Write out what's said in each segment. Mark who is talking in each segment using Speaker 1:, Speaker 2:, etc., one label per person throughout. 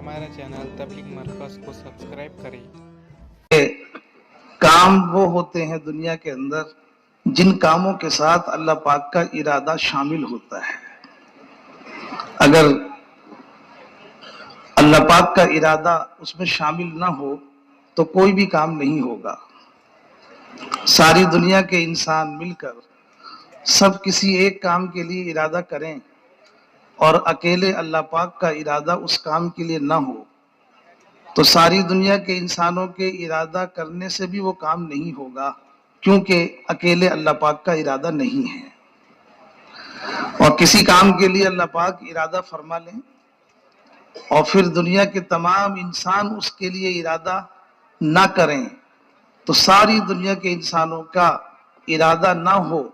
Speaker 1: हमारा चैनल तबलीग मरकज़ को सब्सक्राइब करें।
Speaker 2: काम वो होते हैं दुनिया के अंदर जिन कामों के साथ अल्लाह पाक का इरादा शामिल होता है। अगर अल्लाह पाक का इरादा उसमें शामिल ना हो तो कोई भी काम नहीं होगा। सारी दुनिया के इंसान मिलकर सब किसी एक काम के लिए इरादा करें और अकेले अल्लाह पाक का इरादा उस काम के लिए ना हो तो सारी दुनिया के इंसानों के इरादा करने से भी वो काम नहीं होगा, क्योंकि अकेले अल्लाह पाक का इरादा नहीं है। और किसी काम के लिए अल्लाह पाक इरादा फरमा लें और फिर दुनिया के तमाम इंसान उसके लिए इरादा ना करें तो सारी दुनिया के इंसानों का इरादा ना हो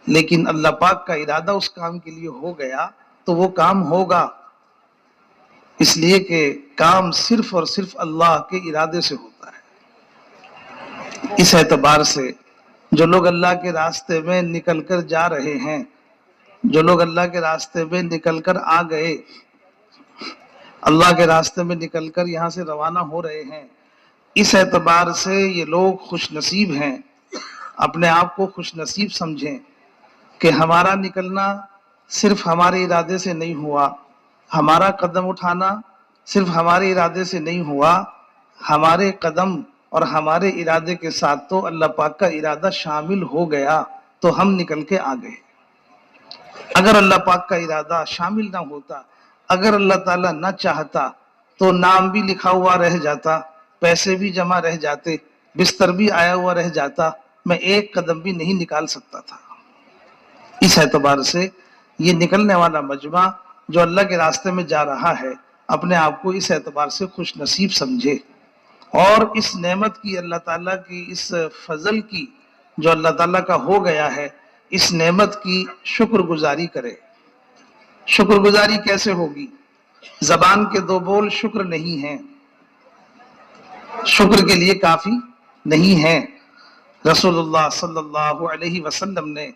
Speaker 2: लेकिन अल्लाह पाक का इरादा उस काम के लिए हो गया तो वो काम होगा, इसलिए कि काम सिर्फ और सिर्फ अल्लाह के इरादे से होता है। इस एतबार से जो लोग अल्लाह के रास्ते में निकल कर जा रहे हैं, जो लोग अल्लाह के रास्ते में निकल कर आ गए, अल्लाह के रास्ते में निकल कर यहाँ से रवाना हो रहे हैं, इस एतबार से ये लोग खुश नसीब हैं। अपने आप को खुश नसीब समझें कि हमारा निकलना सिर्फ हमारे इरादे से नहीं हुआ, हमारा कदम उठाना सिर्फ हमारे इरादे से नहीं हुआ, हमारे कदम और हमारे इरादे के साथ तो अल्लाह पाक का इरादा शामिल हो गया तो हम निकल के आ गए। अगर अल्लाह पाक का इरादा शामिल ना होता, अगर अल्लाह ताला ना चाहता तो नाम भी लिखा हुआ रह जाता, पैसे भी जमा रह जाते, बिस्तर भी आया हुआ रह जाता, मैं एक कदम भी नहीं निकाल सकता था। इस एतबार से ये निकलने वाला मजमा जो अल्लाह के रास्ते में जा रहा है, अपने आप को इस एतबार से खुश नसीब समझे और इस नेमत की, अल्लाह ताला की इस फजल की जो अल्लाह ताला का हो गया है, इस नेमत की शुक्रगुजारी करे। शुक्रगुजारी कैसे होगी? जबान के दो बोल शुक्र नहीं है, शुक्र के लिए काफी नहीं है। रसूलुल्लाह सल्लल्लाहु अलैहि वसल्लम ने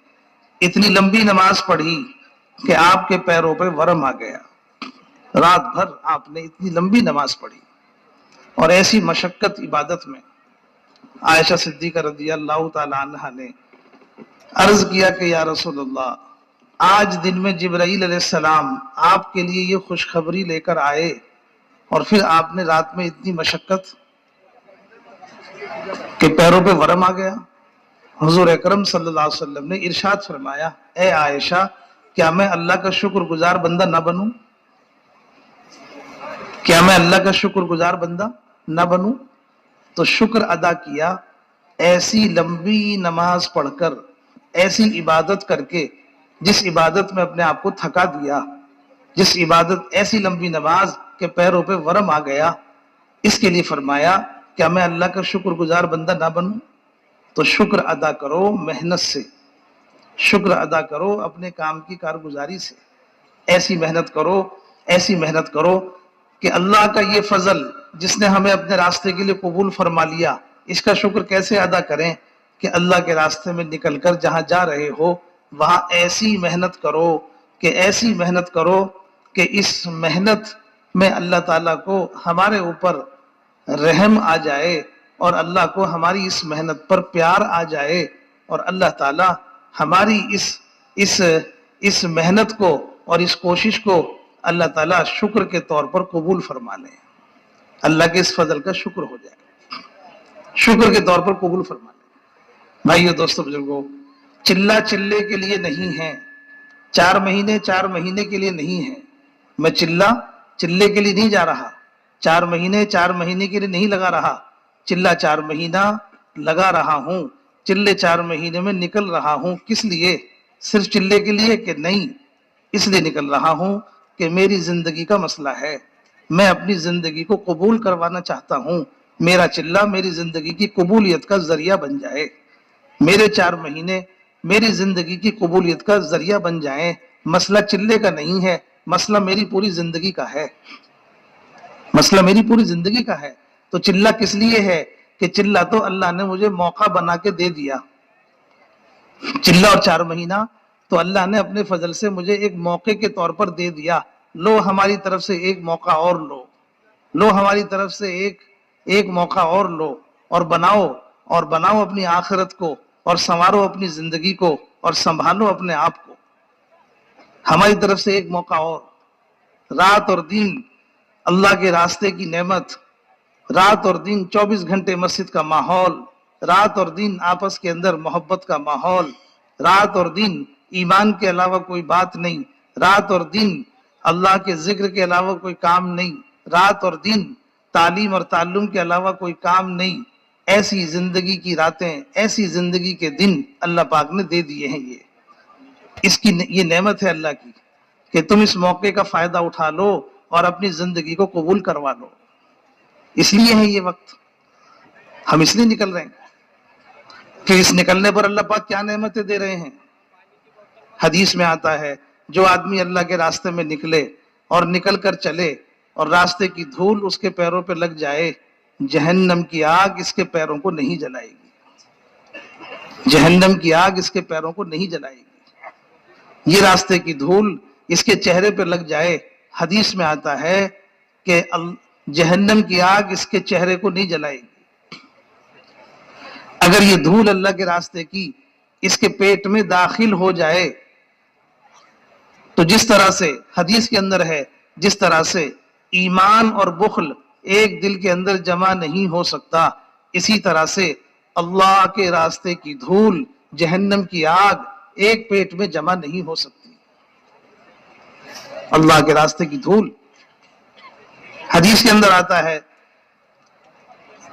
Speaker 2: इतनी लंबी नमाज पढ़ी कि आपके पैरों पे वरम आ गया। रात भर आपने इतनी लंबी नमाज पढ़ी और ऐसी मशक्कत इबादत में आयशा सिद्दीका रज़ियल्लाहु ताला अन्हा ने अर्ज किया कि या रसूलुल्लाह, आज दिन में जिब्राईल अलैहिस्सलाम आपके लिए ये खुशखबरी लेकर आए और फिर आपने रात में इतनी मशक्कत के पैरों पे वरम आ गया। हुजूर अकरम सल्लल्लाहु अलैहि वसल्लम ने इरशाद फरमाया, ए आयशा, क्या मैं अल्लाह का शुक्रगुजार बंदा ना बनूं? क्या मैं अल्लाह का शुक्रगुजार बंदा ना बनूं? तो शुक्र अदा किया। ऐसी लंबी नमाज पढ़कर, ऐसी इबादत करके, जिस इबादत में अपने आप को थका दिया, जिस इबादत, ऐसी लंबी नमाज के पैरों पे वरम आ गया, इसके लिए फरमाया क्या मैं अल्लाह का शुक्रगुजार बंदा ना बनूं? तो शुक्र अदा करो मेहनत से, शुक्र अदा करो अपने काम की कारगुजारी से। ऐसी मेहनत करो, ऐसी मेहनत करो कि अल्लाह का ये फजल जिसने हमें अपने रास्ते के लिए कबूल फरमा लिया, इसका शुक्र कैसे अदा करें कि अल्लाह के रास्ते में निकलकर जहां जा रहे हो वहां ऐसी मेहनत करो कि ऐसी मेहनत करो कि इस मेहनत में अल्लाह ताला को हमारे ऊपर रहम आ जाए और अल्लाह को हमारी इस मेहनत पर प्यार आ जाए और अल्लाह ताला हमारी इस मेहनत को और इस कोशिश को अल्लाह ताला शुक्र के तौर पर कबूल फरमा ले। अल्लाह के इस फजल का शुक्र हो जाए, शुक्र के तौर पर कबूल फरमा ले। भाइयों, दोस्तों, बुजुर्गों, चिल्ला चिल्ले के लिए नहीं है, 4 महीने के लिए नहीं है। मैं चिल्ला चिल्ले के लिए नहीं जा रहा, 4 महीने के लिए नहीं लगा रहा, चिल्ला 4 महीना लगा रहा हूं, चिल्ले 4 महीने में निकल रहा हूं। किस लिए? सिर्फ चिल्ले के लिए कि नहीं, इसलिए निकल रहा हूं कि मेरी जिंदगी का मसला है, मैं अपनी जिंदगी को कबूल करवाना चाहता हूं। मेरा चिल्ला मेरी जिंदगी की कबूलियत का जरिया बन जाए, मेरे 4 महीने मेरी जिंदगी की कबूलियत का जरिया बन जाएं। मसला चिल्ले का नहीं है, मसला मेरी पूरी जिंदगी का है, मसला मेरी पूरी जिंदगी का है। तो चिल्ला किस लिए है कि चिल्ला तो अल्लाह ने मुझे मौका बना के दे दिया, चिल्ला और 4 महीना तो अल्लाह ने अपने फजल से मुझे एक मौके के तौर पर दे दिया لو ہماری طرف سے ایک موقع اور لو ہماری طرف سے ایک موقع اور لو، اور بناؤ اپنی آخرت کو، اور سنوارو اپنی زندگی کو، اور سنبھالو اپنے آپ کو، ہماری طرف سے ایک موقع اور۔ رات اور دن اللہ کے راستے کی نعمت، رات اور دن 24 گھنٹے مسجد کا ماحول، رات اور دن آپس کے اندر محبت کا ماحول، رات اور دن ایمان کے علاوہ کوئی بات نہیں، رات اور دن اللہ کے ذکر کے علاوہ کوئی کام نہیں، رات اور دن تعلیم اور تعلم کے علاوہ کوئی کام نہیں۔ ایسی زندگی کی راتیں، ایسی زندگی کے دن اللہ پاک نے دے دیے ہیں۔ یہ نعمت ہے اللہ کی کہ تم اس موقع کا فائدہ اٹھا لو اور اپنی زندگی کو قبول کروا لو۔ اس لیے ہے یہ وقت، ہم اس لیے نکل رہے ہیں کہ اس نکلنے پر اللہ پاک کیا نعمتیں دے رہے ہیں۔ حدیث میں آتا ہے جو آدمی اللہ کے راستے میں نکلے اور نکل کر چلے اور راستے کی دھول اس کے پیروں پہ لگ جائے، جہنم کی آگ اس کے پیروں کو نہیں جلائے گی، جہنم کی آگ اس کے پیروں کو نہیں جلائے گی۔ یہ راستے کی دھول اس کے چہرے پہ لگ جائے، حدیث میں آتا ہے کہ جہنم کی آگ اس کے چہرے کو نہیں جلائے گی۔ اگر یہ دھول اللہ کے راستے کی اس کے پیٹ میں داخل ہو جائے تو جس طرح سے حدیث کے اندر ہے، جس طرح سے ایمان اور بخل ایک دل کے اندر جمع نہیں ہو سکتا، اسی طرح سے اللہ کے راستے کی دھول، جہنم کی آگ ایک پیٹ میں جمع نہیں ہو سکتی۔ اللہ کے راستے کی دھول، حدیث کے اندر آتا ہے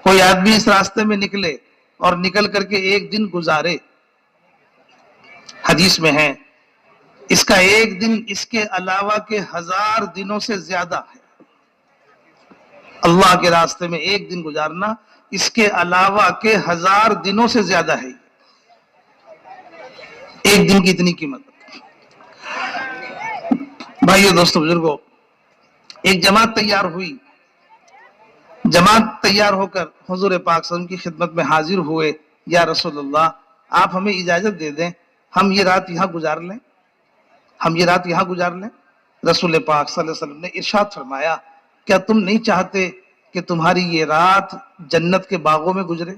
Speaker 2: کوئی آدمی اس راستے میں نکلے اور نکل کر کے ایک دن گزارے، حدیث میں ہے اس کا ایک دن اس کے علاوہ کے 1000 دنوں سے زیادہ ہے۔ اللہ کے راستے میں ایک دن گزارنا اس کے علاوہ کے 1000 دنوں سے زیادہ ہے۔ ایک دن کی اتنی قیمت۔ بھائیو، دوستو، بزرگوں، ایک جماعت تیار ہوئی، جماعت تیار ہو کر حضور پاک صلی اللہ علیہ وسلم کی خدمت میں حاضر ہوئے، یا رسول اللہ آپ ہمیں اجازت دے دیں، ہم یہ رات یہاں گزار لیں، ہم یہ رات یہاں گزار لیں۔ رسول پاک صلی اللہ علیہ وسلم نے ارشاد فرمایا، کیا تم نہیں چاہتے کہ تمہاری یہ رات جنت کے باغوں میں گزرے؟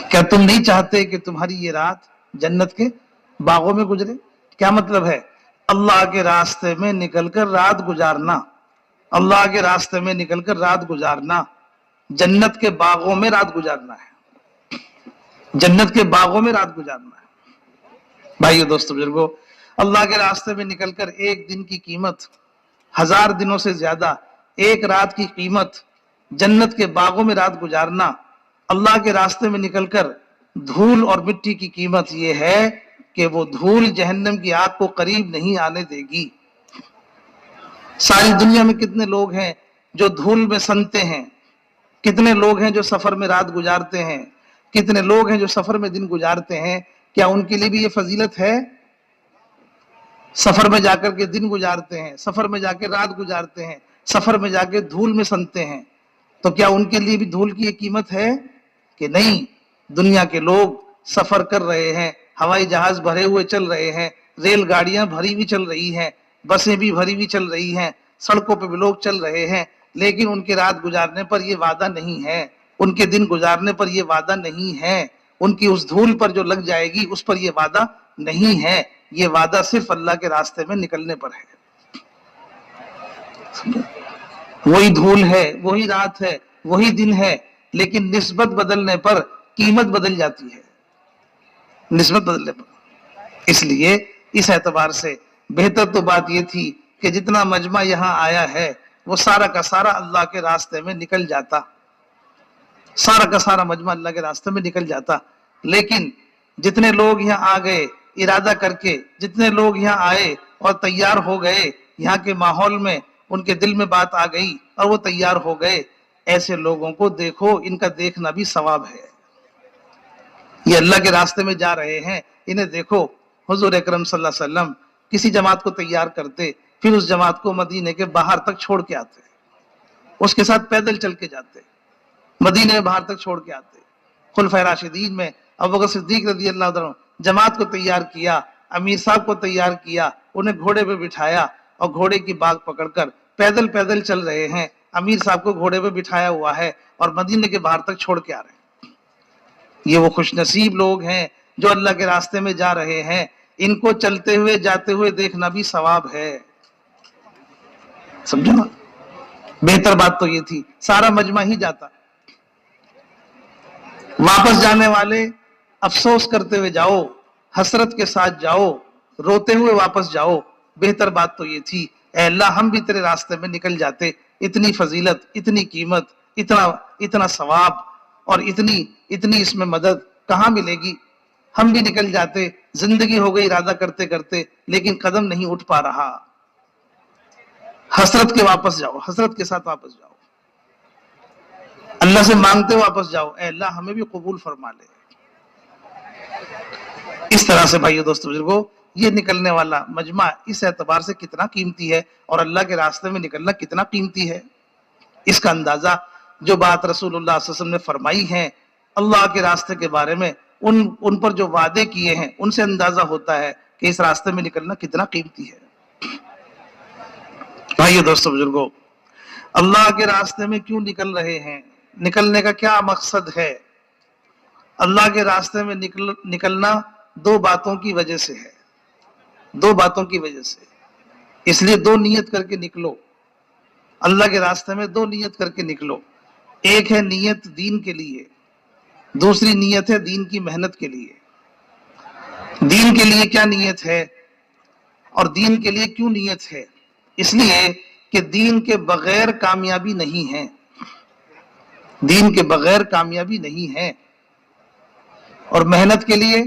Speaker 2: کیا تم نہیں چاہتے کہ تمہاری یہ رات جنت کے باغوں میں گزرے؟ کیا مطلب ہے؟ اللہ کے راستے میں نکل کر رات گزارنا، اللہ کے راستے میں نکل کر رات گزارنا، جنت کے باغوں میں رات گزارنا ہے، جنت کے باغوں میں رات گزارنا ہے۔ بھائیو، دوستو، بزرگوں، اللہ کے راستے میں نکل کر ایک دن کی قیمت 1000 دنوں سے زیادہ، ایک رات کی قیمت، جنت کے باغوں میں رات گزارنا، اللہ کے راستے میں نکل کر دھول اور مٹی کی قیمت یہ ہے کہ وہ دھول جہنم کی آگ کو قریب نہیں آنے دے گی۔ ساری دنیا میں کتنے لوگ ہیں جو دھول میں سنتے ہیں، کتنے لوگ ہیں جو سفر میں رات گزارتے ہیں، کتنے لوگ ہیں جو سفر میں دن گزارتے ہیں، کیا ان کے لیے بھی یہ فضیلت ہے؟ سفر میں جا کر کے دن گزارتے ہیں، سفر میں جا کے رات گزارتے ہیں، سفر میں جا کے دھول میں سنتے ہیں، تو کیا ان کے لیے بھی دھول کی یہ قیمت ہے کہ نہیں؟ دنیا کے لوگ سفر کر رہے ہیں، ہوائی جہاز بھرے ہوئے چل رہے ہیں، ریل گاڑیاں بھری ہوئی چل رہی ہیں، بسیں بھی بھری ہوئی چل رہی ہیں، سڑکوں پہ بھی لوگ چل رہے ہیں، لیکن ان کے رات گزارنے پر یہ وعدہ نہیں ہے، ان کے دن گزارنے پر یہ وعدہ نہیں ہے، ان کی اس دھول پر جو لگ جائے گی اس پر یہ وعدہ نہیں ہے، یہ وعدہ صرف اللہ کے راستے میں نکلنے پر ہے۔ وہی دھول ہے، وہی رات ہے، وہی دن ہے، لیکن نسبت بدلنے پر قیمت بدل جاتی ہے، نسبت بدلنے پر۔ اس لیے اس اعتبار سے بہتر تو بات یہ تھی کہ جتنا مجمع یہاں آیا ہے وہ سارا کا سارا اللہ کے راستے میں نکل جاتا، سارا کا سارا مجمع اللہ کے راستے میں نکل جاتا، لیکن جتنے لوگ یہاں آ گئے ارادہ کر کے، جتنے لوگ یہاں آئے اور تیار ہو گئے، یہاں کے ماحول میں ان کے دل میں بات آ گئی اور وہ تیار ہو گئے، ایسے لوگوں کو دیکھو، ان کا دیکھنا بھی ثواب ہے۔ یہ اللہ کے راستے میں جا رہے ہیں، انہیں دیکھو۔ حضور اکرم صلی اللہ علیہ وسلم کسی جماعت کو تیار کرتے، پھر اس جماعت کو مدینے کے باہر تک چھوڑ کے آتے، اس کے ساتھ پیدل چل کے جاتے، مدینے میں باہر تک چھوڑ کے آتے۔ خلفائے راشدین میں ابوبکر صدیق رضی اللہ عنہ جماعت کو تیار کیا، امیر صاحب کو تیار کیا، انہیں گھوڑے پہ بٹھایا اور گھوڑے کی باگ پکڑ کر پیدل پیدل چل رہے ہیں، امیر صاحب کو گھوڑے پہ بٹھایا ہوا ہے اور مدینے کے باہر تک چھوڑ کے آ رہے ہیں۔ یہ وہ خوش نصیب لوگ ہیں جو اللہ کے راستے میں جا رہے ہیں، ان کو چلتے ہوئے جاتے ہوئے دیکھنا بھی ثواب ہے۔ سمجھو نا، بہتر بات تو یہ تھی سارا مجمع ہی جاتا۔ واپس جانے والے افسوس کرتے ہوئے جاؤ، حسرت کے ساتھ جاؤ، روتے ہوئے واپس جاؤ۔ بہتر بات تو یہ تھی اے اللہ ہم بھی تیرے راستے میں نکل جاتے، اتنی فضیلت، اتنی قیمت، اتنا ثواب اور اتنی اس میں مدد کہاں ملے گی؟ ہم بھی نکل جاتے، زندگی ہو گئی ارادہ کرتے کرتے لیکن قدم نہیں اٹھ پا رہا۔ حسرت کے واپس جاؤ، حسرت کے ساتھ واپس جاؤ، اللہ سے مانگتے واپس جاؤ اے اللہ ہمیں بھی قبول فرما لے۔ اس طرح سے بھائیو دوستو بزرگو، یہ نکلنے والا مجمع اس اعتبار سے کتنا قیمتی ہے اور اللہ کے راستے میں نکلنا کتنا قیمتی ہے، اس کا اندازہ جو بات رسول اللہ صلی اللہ علیہ وسلم نے فرمائی ہے اللہ کے راستے کے بارے میں، ان پر جو وعدے کیے ہیں ان سے اندازہ ہوتا ہے کہ اس راستے میں نکلنا کتنا قیمتی ہے۔ بھائیو دوستو بزرگو، اللہ کے راستے میں کیوں نکل رہے ہیں؟ نکلنے کا کیا مقصد ہے؟ اللہ کے راستے میں نکلنا دو باتوں کی وجہ سے ہے، دو باتوں کی وجہ سے، اس لیے دو نیت کر کے نکلو۔ اللہ کے راستے میں دو نیت کر کے نکلو، ایک ہے نیت دین کے لیے، دوسری نیت ہے دین کی محنت کے لیے۔ دین کے لیے کیا نیت ہے اور دین کے لیے کیوں نیت ہے؟ اس لیے کہ دین کے بغیر کامیابی نہیں ہے، دین کے بغیر کامیابی نہیں ہے۔ اور محنت کے لیے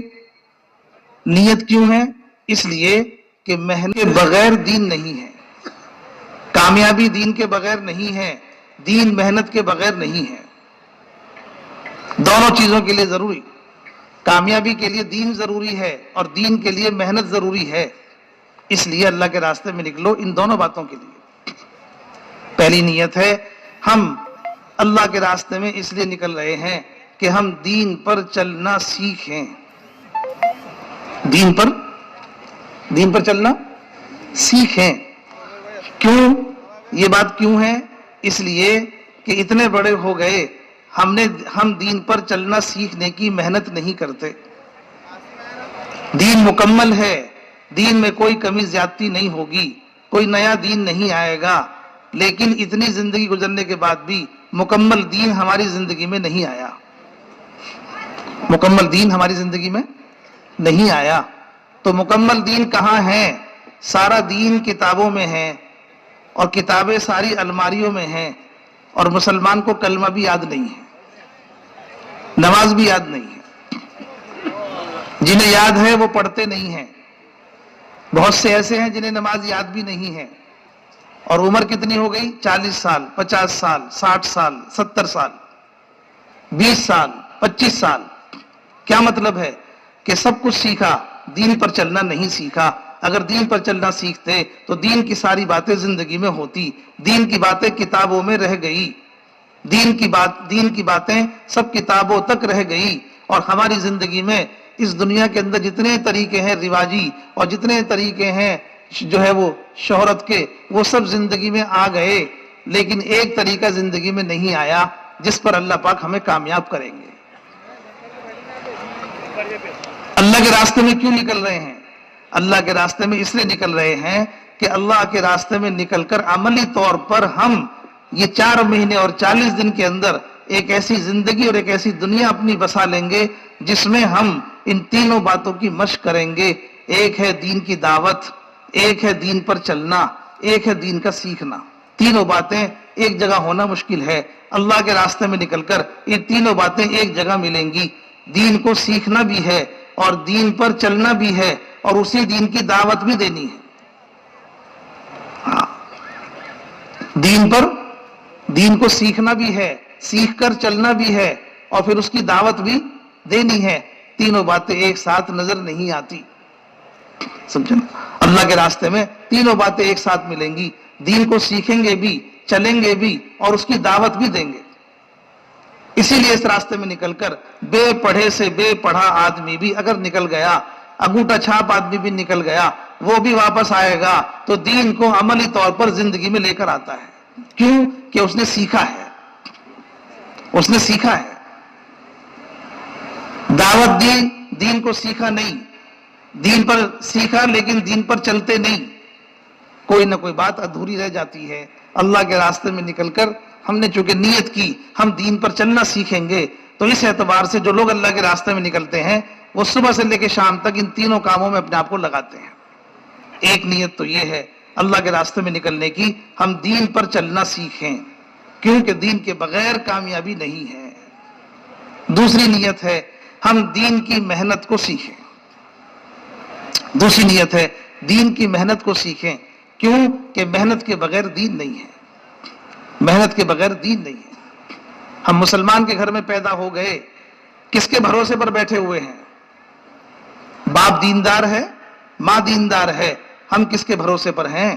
Speaker 2: نیت کیوں ہے؟ اس لیے کہ محنت کے بغیر دین نہیں ہے، کامیابی دین کے بغیر نہیں ہے، دین محنت کے بغیر نہیں ہے۔ دونوں چیزوں کے لیے ضروری، کامیابی کے لیے دین ضروری ہے اور دین کے لیے محنت ضروری ہے، اس لیے اللہ کے راستے میں نکلو ان دونوں باتوں کے لیے۔ پہلی نیت ہے ہم اللہ کے راستے میں اس لیے نکل رہے ہیں کہ ہم دین پر چلنا سیکھیں، دین پر چلنا سیکھیں۔ کیوں یہ بات کیوں ہے؟ اس لیے کہ اتنے بڑے ہو گئے ہم دین پر چلنا سیکھنے کی محنت نہیں کرتے۔ دین مکمل ہے، دین میں کوئی کمی زیادتی نہیں ہوگی، کوئی نیا دین نہیں آئے گا، لیکن اتنی زندگی گزرنے کے بعد بھی مکمل دین ہماری زندگی میں نہیں آیا، مکمل دین ہماری زندگی میں نہیں آیا۔ تو مکمل دین کہاں ہے؟ سارا دین کتابوں میں ہے اور کتابیں ساری الماریوں میں ہیں، اور مسلمان کو کلمہ بھی یاد نہیں ہے، نماز بھی یاد نہیں ہے، جنہیں یاد ہے وہ پڑھتے نہیں ہیں۔ بہت سے ایسے ہیں جنہیں نماز یاد بھی نہیں ہے، اور عمر کتنی ہو گئی؟ 40 سال، 50 سال، 60 سال، 70 سال، 20 سال، 25 سال۔ کیا مطلب ہے؟ کہ سب کچھ سیکھا، دین پر چلنا نہیں سیکھا۔ اگر دین پر چلنا سیکھتے تو دین کی ساری باتیں زندگی میں ہوتی، دین کی باتیں کتابوں میں رہ گئی، دین کی باتیں سب کتابوں تک رہ گئی، اور ہماری زندگی میں اس دنیا کے اندر جتنے طریقے ہیں رواجی اور جتنے طریقے ہیں جو ہے وہ شہرت کے، وہ سب زندگی میں آ گئے، لیکن ایک طریقہ زندگی میں نہیں آیا جس پر اللہ پاک ہمیں کامیاب کریں گے۔ اللہ کے راستے میں کیوں نکل رہے ہیں؟ اللہ کے راستے میں اس لیے نکل رہے ہیں کہ اللہ کے راستے میں نکل کر عملی طور پر ہم یہ 4 مہینے اور 40 دن کے اندر ایک ایسی زندگی اور ایک ایسی دنیا اپنی بسا لیں گے جس میں ہم ان تینوں باتوں کی مشق کریں گے۔ ایک ہے دین کی دعوت، ایک ہے دین پر چلنا، ایک ہے دین کا سیکھنا۔ تینوں باتیں ایک جگہ ہونا مشکل ہے، اللہ کے راستے میں نکل کر یہ تینوں باتیں ایک جگہ ملیں گی۔ دین کو سیکھنا بھی ہے اور دین پر چلنا بھی ہے اور اسی دین کی دعوت بھی دینی ہے۔ دین کو سیکھنا بھی ہے، سیکھ کر چلنا بھی ہے، اور پھر اس کی دعوت بھی دینی ہے۔ تینوں باتیں ایک ساتھ نظر نہیں آتی، سمجھے نا؟ اللہ کے راستے میں تینوں باتیں ایک ساتھ ملیں گی، دین کو سیکھیں گے بھی، چلیں گے بھی، اور اس کی دعوت بھی دیں گے۔ اسی لیے اس راستے میں نکل کر بے پڑھے سے بے پڑھا آدمی بھی اگر نکل گیا، انگوٹھا چھاپ آدمی بھی نکل گیا، وہ بھی واپس آئے گا تو دین کو عملی طور پر زندگی میں لے کر آتا ہے. کیوں کہ اس نے سیکھا ہے. اس نے سیکھا ہے. دعوت دی, دین کو سیکھا نہیں. دین پر سیکھا لیکن دین پر چلتے نہیں. کوئی نہ کوئی بات ادھوری رہ جاتی ہے. اللہ کے راستے میں نکل کر ہم نے چونکہ نیت کی ہم دین پر چلنا سیکھیں گے, تو اس اعتبار سے جو لوگ اللہ کے راستے میں نکلتے ہیں وہ صبح سے لے کے شام تک ان تینوں کاموں میں اپنے آپ کو لگاتے ہیں. ایک نیت تو یہ ہے اللہ کے راستے میں نکلنے کی, ہم دین پر چلنا سیکھیں کیونکہ دین کے بغیر کامیابی نہیں ہے. دوسری نیت ہے ہم دین کی محنت کو سیکھیں. دوسری نیت ہے دین کی محنت کو سیکھیں. کیوں کہ محنت کے بغیر دین نہیں ہے. محنت کے بغیر دین نہیں ہے. ہم مسلمان کے گھر میں پیدا ہو گئے, کس کے بھروسے پر بیٹھے ہوئے ہیں؟ باپ دیندار ہے, ماں دیندار ہے, ہم کس کے بھروسے پر ہیں؟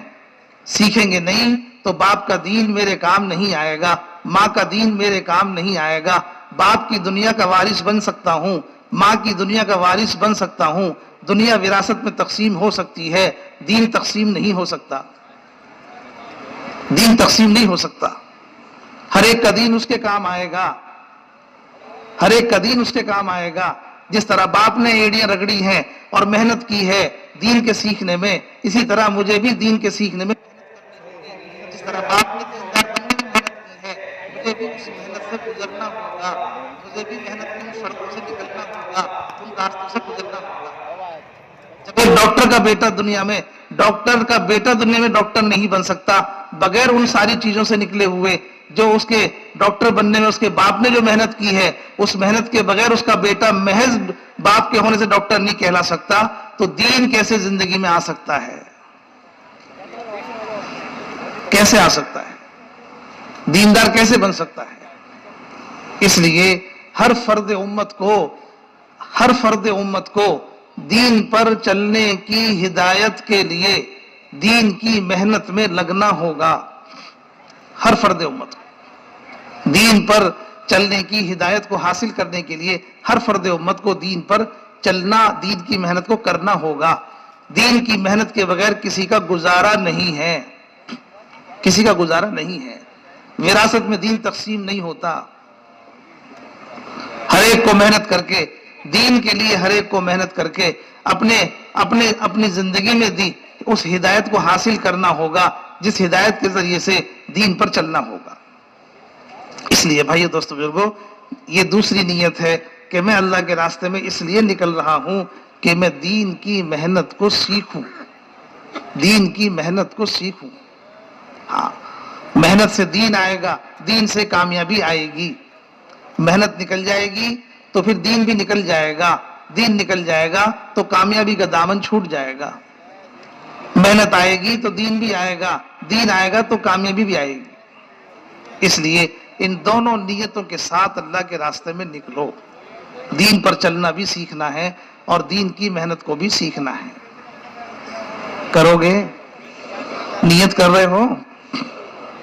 Speaker 2: سیکھیں گے نہیں تو باپ کا دین میرے کام نہیں آئے گا, ماں کا دین میرے کام نہیں آئے گا. باپ کی دنیا کا وارث بن سکتا ہوں, ماں کی دنیا کا وارث بن سکتا ہوں, دنیا وراثت میں تقسیم ہو سکتی ہے, دین تقسیم نہیں ہو سکتا. دین تقسیم نہیں ہو سکتا. ہر ایک کا دین اس کے کام آئے گا. ہر ایک کا دین اس کے کام آئے گا. جس طرح باپ نے ایڑیاں رگڑی ہیں اور محنت کی ہے دین کے سیکھنے میں, اسی طرح مجھے بھی دین کے سیکھنے میں. جس طرح باپ نے دیندار بننے میں محنت کی ہے, مجھے بھی اس محنت سے گزرنا ہوگا. مجھے بھی محنت کی ان سڑکوں سے نکلنا ہوگا, ان راستوں سے گزرنا ہوگا. جب ایک ڈاکٹر کا بیٹا دنیا میں ڈاکٹر نہیں بن سکتا بغیر ان ساری چیزوں سے نکلے ہوئے جو اس کے ڈاکٹر بننے میں اس کے باپ نے جو محنت کی ہے, اس محنت کے بغیر اس کا بیٹا محض باپ کے ہونے سے ڈاکٹر نہیں کہلا سکتا. تو دین کیسے زندگی میں آ سکتا ہے؟ کیسے آ سکتا ہے؟ دیندار کیسے بن سکتا ہے؟ اس لیے ہر فرد امت کو دین پر چلنے کی ہدایت کے لیے دین کی محنت میں لگنا ہوگا. ہر فرد امت کو دین پر چلنے کی ہدایت کو حاصل کرنے کے لیے ہر فرد امت کو دین پر چلنا, دین کی محنت کو کرنا ہوگا. دین کی محنت کے بغیر کسی کا گزارا نہیں ہے. کسی کا گزارا نہیں ہے. وراثت میں دین تقسیم نہیں ہوتا. ہر ایک کو محنت کر کے دین کے لیے, ہر ایک کو محنت کر کے اپنی زندگی میں دی اس ہدایت کو حاصل کرنا ہوگا جس ہدایت کے ذریعے سے دین پر چلنا ہوگا. اس لیے بھائیو دوستو بزرگو, یہ دوسری نیت ہے کہ میں اللہ کے راستے میں اس لیے نکل رہا ہوں کہ میں دین کی محنت کو سیکھوں. دین کی محنت کو سیکھوں. ہاں, محنت سے دین آئے گا, دین سے کامیابی آئے گی. محنت نکل جائے گی تو پھر دین بھی نکل جائے گا. دین نکل جائے گا تو کامیابی کا دامن چھوٹ جائے گا. محنت آئے گی تو دین بھی آئے گا, دین آئے گا تو کامیابی بھی آئے گی. اس لیے ان دونوں نیتوں کے ساتھ اللہ کے راستے میں نکلو. دین پر چلنا بھی سیکھنا ہے اور دین کی محنت کو بھی سیکھنا ہے. کرو گے؟ نیت کر رہے ہو؟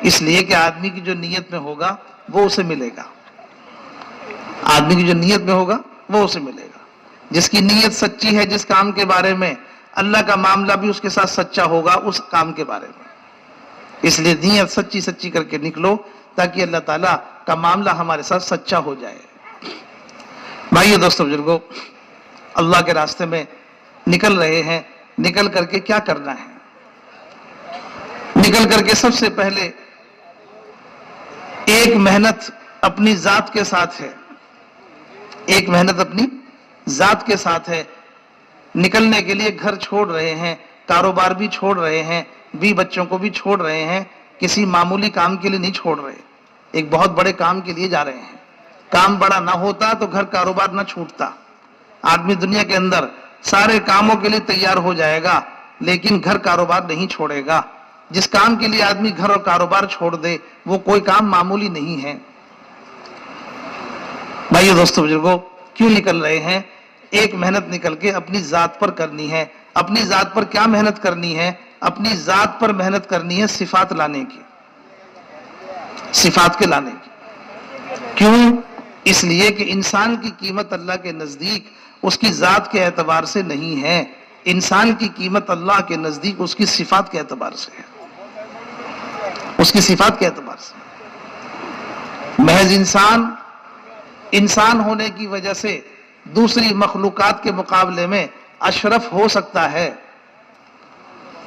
Speaker 2: اس لیے کہ آدمی کی جو نیت میں ہوگا وہ اسے ملے گا. آدمی کی جو نیت میں ہوگا وہ اسے ملے گا. جس کی نیت سچی ہے جس کام کے بارے میں, اللہ کا معاملہ بھی اس کے ساتھ سچا ہوگا اس کام کے بارے میں. اس لیے نیت سچی کر کے نکلو تاکہ اللہ تعالیٰ کا معاملہ ہمارے ساتھ سچا ہو جائے. بھائیو دوستو بزرگو, اللہ کے راستے میں نکل رہے ہیں. نکل کر کے کیا کرنا ہے؟ نکل کر کے سب سے پہلے ایک محنت اپنی ذات کے ساتھ ہے. ایک محنت اپنی ذات کے ساتھ ہے. نکلنے کے لیے گھر چھوڑ رہے ہیں, کاروبار بھی چھوڑ رہے ہیں, بھی بچوں کو بھی چھوڑ رہے ہیں. کسی معمولی کام کے لیے نہیں چھوڑ رہے, ایک بہت بڑے کام کے لیے جا رہے ہیں. کام بڑا نہ ہوتا تو گھر کاروبار نہ چھوٹتا. آدمی دنیا کے اندر سارے کاموں کے لیے تیار ہو جائے گا لیکن گھر کاروبار نہیں چھوڑے گا. جس کام کے لیے آدمی گھر اور کاروبار چھوڑ دے وہ کوئی کام معمولی نہیں ہے. بھائیو دوستو بزرگو, کیوں نکل رہے ہیں؟ ایک محنت نکل کے اپنی ذات پر کرنی ہے. اپنی ذات پر کیا محنت کرنی ہے؟ اپنی ذات پر محنت کرنی ہے صفات لانے کی, صفات کے لانے کی. کیوں؟ اس لیے کہ انسان کی قیمت اللہ کے نزدیک اس کی ذات کے اعتبار سے نہیں ہے, انسان کی قیمت اللہ کے نزدیک اس کی صفات کے اعتبار سے ہے، اس کی صفات کے اعتبار سے۔ محض انسان ہونے کی وجہ سے دوسری مخلوقات کے مقابلے میں اشرف ہو سکتا ہے،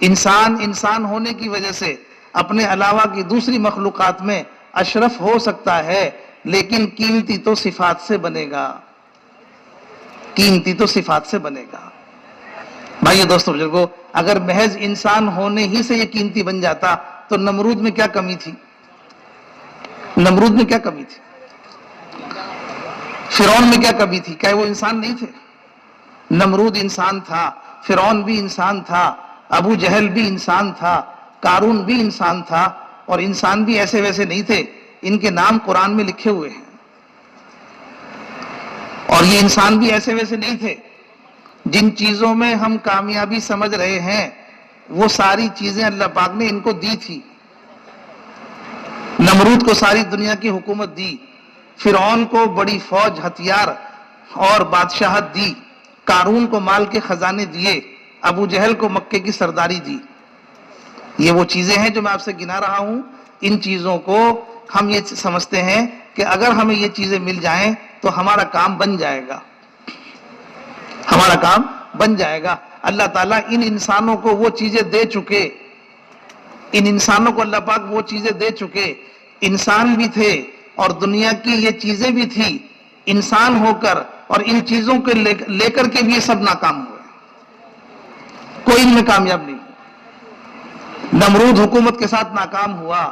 Speaker 2: انسان ہونے کی وجہ سے اپنے علاوہ کی دوسری مخلوقات میں اشرف ہو سکتا ہے، لیکن قیمتی تو صفات سے بنے گا، قیمتی تو صفات سے بنے گا۔ بھائیو دوستو بزرگو، اگر محض انسان ہونے ہی سے یہ قیمتی بن جاتا تو نمرود میں کیا کمی تھی؟ نمرود میں کیا کمی تھی؟ فرعون میں کیا کمی تھی؟ کیا وہ انسان نہیں تھے؟ نمرود انسان تھا، فرعون بھی انسان تھا، ابو جہل بھی انسان تھا، قارون بھی انسان تھا، اور انسان بھی ایسے ویسے نہیں تھے، ان کے نام قرآن میں لکھے ہوئے ہیں۔ اور یہ انسان بھی ایسے ویسے نہیں تھے، جن چیزوں میں ہم کامیابی سمجھ رہے ہیں وہ ساری چیزیں اللہ پاک نے ان کو دی تھی۔ نمرود کو ساری دنیا کی حکومت دی، فرعون کو بڑی فوج، ہتھیار اور بادشاہت دی، قارون کو مال کے خزانے دیے، ابو جہل کو مکے کی سرداری دی۔ یہ وہ چیزیں ہیں جو میں آپ سے گنا رہا ہوں۔ ان چیزوں کو ہم یہ سمجھتے ہیں کہ اگر ہمیں یہ چیزیں مل جائیں تو ہمارا کام بن جائے گا، ہمارا کام بن جائے گا۔ اللہ تعالیٰ ان انسانوں کو وہ چیزیں دے چکے، ان انسانوں کو اللہ پاک وہ چیزیں دے چکے، انسان بھی تھے اور دنیا کی یہ چیزیں بھی تھی، انسان ہو کر اور ان چیزوں کو لے کر کے بھی یہ سب ناکام ہوئے، کوئی ان میں کامیاب نہیں۔ نمرود حکومت کے ساتھ ناکام ہوا،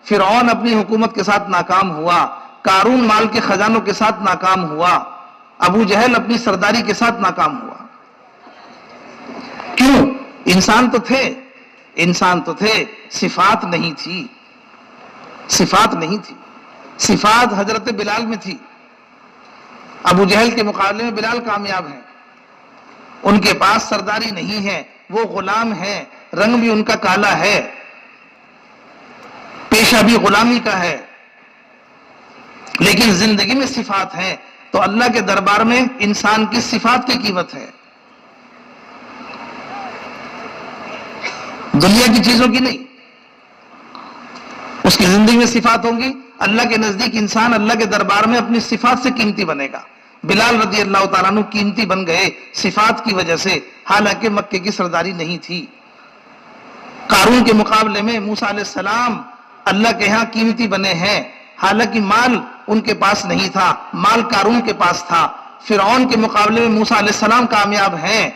Speaker 2: فرعون اپنی حکومت کے ساتھ ناکام ہوا، قارون مال کے خزانوں کے ساتھ ناکام ہوا، ابو جہل اپنی سرداری کے ساتھ ناکام ہوا۔ کیوں؟ انسان تو تھے، صفات نہیں تھی، صفات نہیں تھی۔ صفات حضرت بلال میں تھی، ابو جہل کے مقابلے میں بلال کامیاب ہیں، ان کے پاس سرداری نہیں ہے، وہ غلام ہے، رنگ بھی ان کا کالا ہے، پیشہ بھی غلامی کا ہے، لیکن زندگی میں صفات ہیں۔ تو اللہ کے دربار میں انسان کی صفات کی قیمت ہے، دنیا کی چیزوں کی نہیں۔ اس کی زندگی میں صفات ہوں گی، اللہ کے نزدیک انسان اللہ کے دربار میں اپنی صفات سے قیمتی بنے گا۔ بلال رضی اللہ تعالیٰ عنہ قیمتی بن گئے صفات کی وجہ سے، حالانکہ مکے کی سرداری نہیں تھی۔ قارون کے مقابلے میں موسیٰ علیہ السلام اللہ کے ہاں قیمتی بنے ہیں، حالانکہ مال ان کے پاس نہیں تھا، مال قارون کے پاس تھا۔ فرعون کے مقابلے میں موسیٰ علیہ السلام کامیاب ہیں،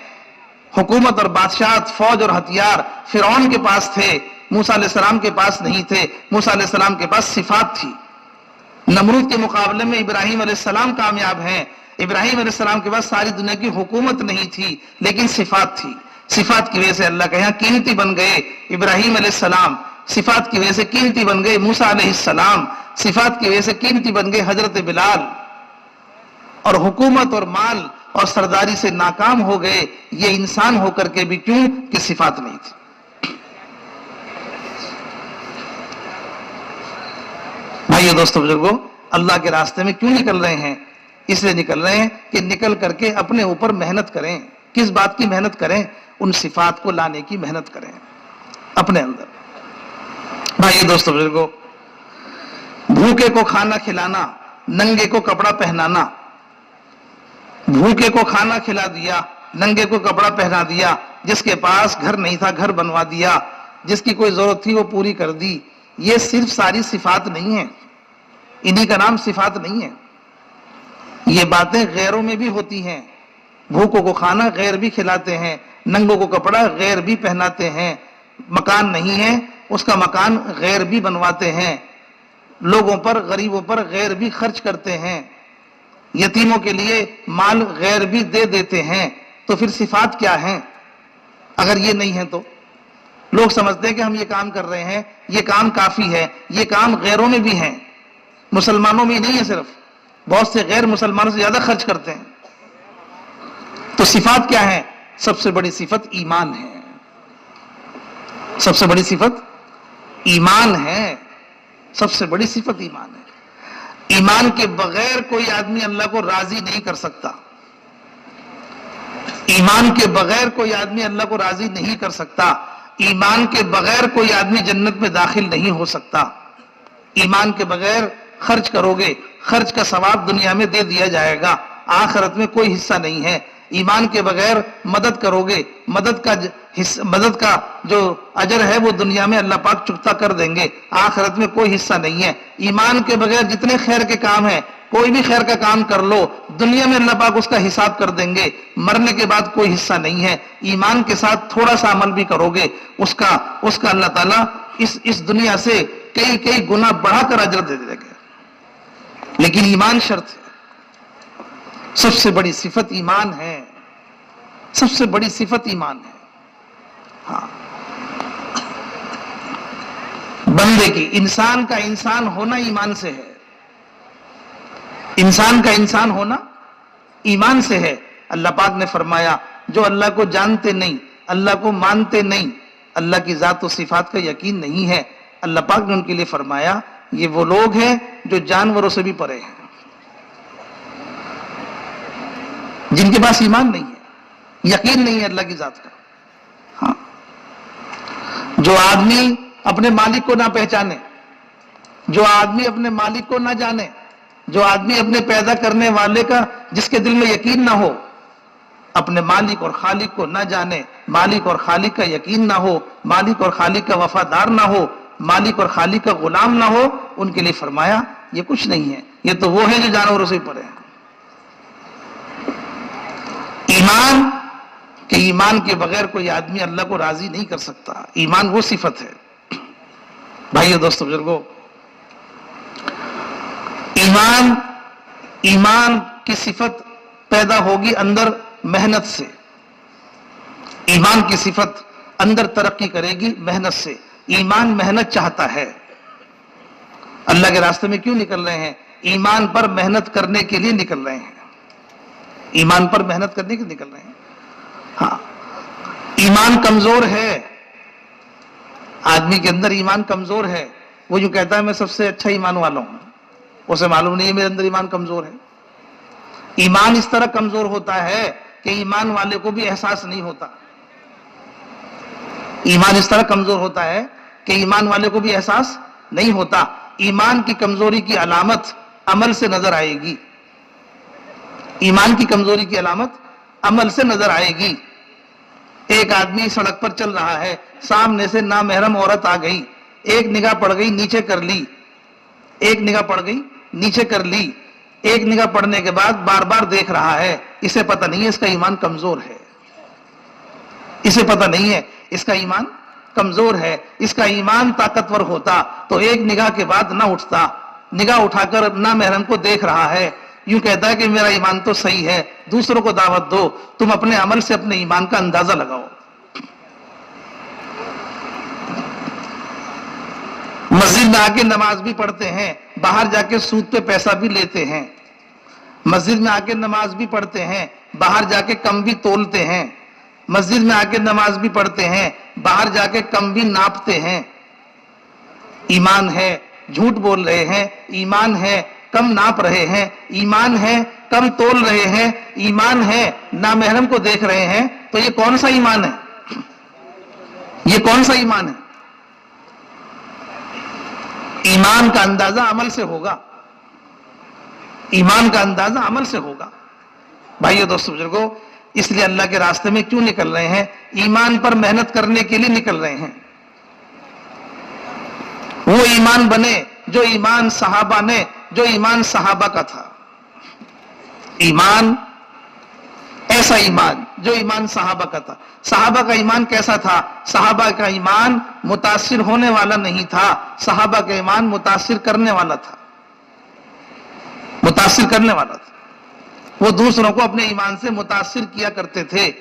Speaker 2: حکومت اور بادشاہت، فوج اور ہتھیار فرعون کے پاس تھے، موسیٰ علیہ السلام کے پاس نہیں تھے، موسیٰ علیہ السلام کے پاس صفات تھی۔ نمرود کے مقابلے میں ابراہیم علیہ السلام کامیاب ہیں، ابراہیم علیہ السلام کے پاس ساری دنیا کی حکومت نہیں تھی، لیکن صفات تھی، صفات کی وجہ سے اللہ کے یہاں قیمتی بن گئے ابراہیم علیہ السلام، صفات کی وجہ سے قیمتی بن گئے موسیٰ علیہ السلام، صفات کی وجہ سے قیمتی بن گئے حضرت بلال، اور حکومت اور مال اور سرداری سے ناکام ہو گئے یہ انسان ہو کر کے بھی، کیوں کہ صفات نہیں تھی۔ بھائیو دوستو بزرگو، اللہ کے راستے میں کیوں نکل رہے ہیں؟ اس لیے نکل رہے ہیں کہ نکل کر کے اپنے اوپر محنت کریں۔ کس بات کی محنت کریں؟ ان صفات کو لانے کی محنت کریں اپنے اندر۔ بھائیو دوستو بزرگو، بھوکے کو کھانا کھلانا، ننگے کو کپڑا پہنانا، بھوکے کو کھانا کھلا دیا، ننگے کو کپڑا پہنا دیا، جس کے پاس گھر نہیں تھا گھر بنوا دیا، جس کی کوئی ضرورت تھی وہ پوری کر دی۔ یہ صرف ساری صفات نہیں ہیں، انہی کا نام صفات نہیں ہے، یہ باتیں غیروں میں بھی ہوتی ہیں۔ بھوکوں کو کھانا غیر بھی کھلاتے ہیں، ننگوں کو کپڑا غیر بھی پہناتے ہیں، مکان نہیں ہے اس کا مکان غیر بھی بنواتے ہیں، لوگوں پر غریبوں پر غیر بھی خرچ کرتے ہیں، یتیموں کے لیے مال غیر بھی دے دیتے ہیں۔ تو پھر صفات کیا ہیں اگر یہ نہیں ہے؟ تو لوگ سمجھتے ہیں کہ ہم یہ کام کر رہے ہیں، یہ کام کافی ہے، یہ کام غیروں میں بھی ہیں، مسلمانوں میں نہیں ہے، صرف بہت سے غیر مسلمانوں سے زیادہ خرچ کرتے ہیں۔ تو صفات کیا ہیں؟ سب سے بڑی صفت ایمان ہے، سب سے بڑی صفت ایمان ہے، سب سے بڑی صفت ایمان ہے۔ ایمان کے بغیر کوئی آدمی اللہ کو راضی نہیں کر سکتا، ایمان کے بغیر کوئی آدمی اللہ کو راضی نہیں کر سکتا، ایمان کے بغیر کوئی آدمی جنت میں داخل نہیں ہو سکتا۔ ایمان کے بغیر خرچ کرو گے، خرچ کا ثواب دنیا میں دے دیا جائے گا، آخرت میں کوئی حصہ نہیں ہے۔ ایمان کے بغیر مدد کرو گے، مدد کا جو اجر ہے وہ دنیا میں اللہ پاک چکتا کر دیں گے، آخرت میں کوئی حصہ نہیں ہے۔ ایمان کے بغیر جتنے خیر کے کام ہیں، کوئی بھی خیر کا کام کر لو، دنیا میں اللہ پاک اس کا حساب کر دیں گے، مرنے کے بعد کوئی حصہ نہیں ہے۔ ایمان کے ساتھ تھوڑا سا عمل بھی کرو گے، اس کا اللہ تعالیٰ اس دنیا سے کئی گنا بڑھا کر اجر دے دے گا، لیکن ایمان شرط ہے۔ سب سے بڑی صفت ایمان ہے، سب سے بڑی صفت ایمان ہے۔ ہاں، بندے کی، انسان کا انسان ہونا ایمان سے ہے، انسان کا انسان ہونا ایمان سے ہے۔ اللہ پاک نے فرمایا جو اللہ کو جانتے نہیں، اللہ کو مانتے نہیں، اللہ کی ذات و صفات کا یقین نہیں ہے، اللہ پاک نے ان کے لیے فرمایا یہ وہ لوگ ہیں جو جانوروں سے بھی پرے ہیں، جن کے پاس ایمان نہیں ہے، یقین نہیں ہے اللہ کی ذات کا۔ ہاں، جو آدمی اپنے مالک کو نہ پہچانے، جو آدمی اپنے مالک کو نہ جانے، جو آدمی اپنے پیدا کرنے والے کا جس کے دل میں یقین نہ ہو، اپنے مالک اور خالق کو نہ جانے، مالک اور خالق کا یقین نہ ہو، مالک اور خالق کا وفادار نہ ہو، مالک اور خالق کا غلام نہ ہو، ان کے لیے فرمایا یہ کچھ نہیں ہے، یہ تو وہ ہے جو جانوروں سے پرے ہیں۔ ایمان کہ ایمان کے بغیر کوئی آدمی اللہ کو راضی نہیں کر سکتا، ایمان وہ صفت ہے۔ بھائیو، دوستو، بزرگو، ایمان کی صفت پیدا ہوگی اندر محنت سے، ایمان کی صفت اندر ترقی کرے گی محنت سے۔ ایمان محنت چاہتا ہے۔ اللہ کے راستے میں کیوں نکل رہے ہیں؟ ایمان پر محنت کرنے کے لیے نکل رہے ہیں، ایمان پر محنت کرنے کے لیے نکل رہے ہیں۔ ہاں، ایمان کمزور ہے، آدمی کے اندر ایمان کمزور ہے، وہ جو کہتا ہے میں سب سے اچھا ایمان والا ہوں، اسے معلوم نہیں ہے میرے اندر ایمان کمزور ہے۔ ایمان اس طرح کمزور ہوتا ہے کہ ایمان والے کو بھی احساس نہیں ہوتا، ایمان اس طرح کمزور ہوتا ہے کہ ایمان والے کو بھی احساس نہیں ہوتا۔ ایمان کی کمزوری کی علامت عمل سے نظر آئے گی، ایمان کی کمزوری کی علامت عمل سے نظر آئے گی۔ ایک آدمی سڑک پر چل رہا ہے، سامنے سے نامحرم عورت آ گئی، ایک نگاہ پڑ گئی نیچے کر لی، ایک نگاہ پڑ گئی نیچے کر لی، ایک نگاہ پڑنے کے بعد بار بار دیکھ رہا ہے، اسے پتہ نہیں ہے اس کا ایمان کمزور ہے، اسے پتہ نہیں ہے اس کا ایمان کمزور ہے۔ اس کا ایمان طاقتور ہوتا تو ایک نگاہ کے بعد نہ اٹھتا، نگاہ اٹھا کر نامحرم کو دیکھ رہا ہے، یوں کہتا ہے کہ میرا ایمان تو صحیح ہے، دوسروں کو دعوت دو، تم اپنے عمل سے اپنے ایمان کا اندازہ لگاؤ۔ مسجد میں آ کے نماز بھی پڑھتے ہیں، باہر جا کے سود پہ پیسہ بھی لیتے ہیں، مسجد میں آ کے نماز بھی پڑھتے ہیں، باہر جا کے کم بھی تولتے ہیں، مسجد میں آ کے نماز بھی پڑھتے ہیں، باہر جا کے کم بھی ناپتے ہیں۔ ایمان ہے، جھوٹ بول رہے ہیں، ایمان ہے، کم ناپ رہے ہیں، ایمان ہے، کم تول رہے ہیں، ایمان ہے، نامحرم کو دیکھ رہے ہیں، تو یہ کون سا ایمان ہے؟ یہ کون سا ایمان ہے؟ ایمان کا اندازہ عمل سے ہوگا، ایمان کا اندازہ عمل سے ہوگا۔ بھائیو، دوستو، بزرگو، اس لیے اللہ کے راستے میں کیوں نکل رہے ہیں؟ ایمان پر محنت کرنے کے لیے نکل رہے ہیں۔ وہ ایمان بنے جو ایمان صحابہ نے، جو ایمان صحابہ کا تھا، ایمان ایسا ایمان جو ایمان صحابہ کا تھا۔ صحابہ کا ایمان کیسا تھا؟ صحابہ کا ایمان متاثر ہونے والا نہیں تھا، صحابہ کا ایمان متاثر کرنے والا تھا، متاثر کرنے والا تھا۔ وہ دوسروں کو اپنے ایمان سے متاثر کیا کرتے تھے،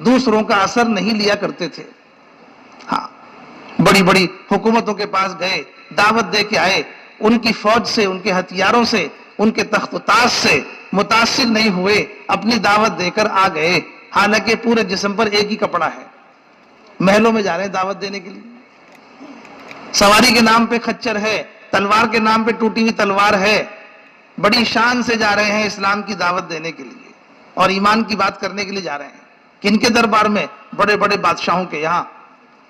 Speaker 2: دوسروں کا اثر نہیں لیا کرتے تھے۔ ہاں، بڑی بڑی حکومتوں کے پاس گئے، دعوت دے کے آئے، ان کی فوج سے، ان کے ہتھیاروں سے، ان کے تخت و تاج سے متاثر نہیں ہوئے، اپنی دعوت دے کر آ گئے، حالانکہ پورے جسم پر ایک ہی کپڑا ہے، محلوں میں جا رہے ہیں دعوت دینے کے لیے، سواری کے نام پہ خچر ہے، تلوار کے نام پہ ٹوٹی ہوئی تلوار ہے، بڑی شان سے جا رہے ہیں اسلام کی دعوت دینے کے لیے اور ایمان کی بات کرنے کے لیے جا رہے ہیں किनके दरबार में? बड़े बड़े बादशाहों के यहाँ,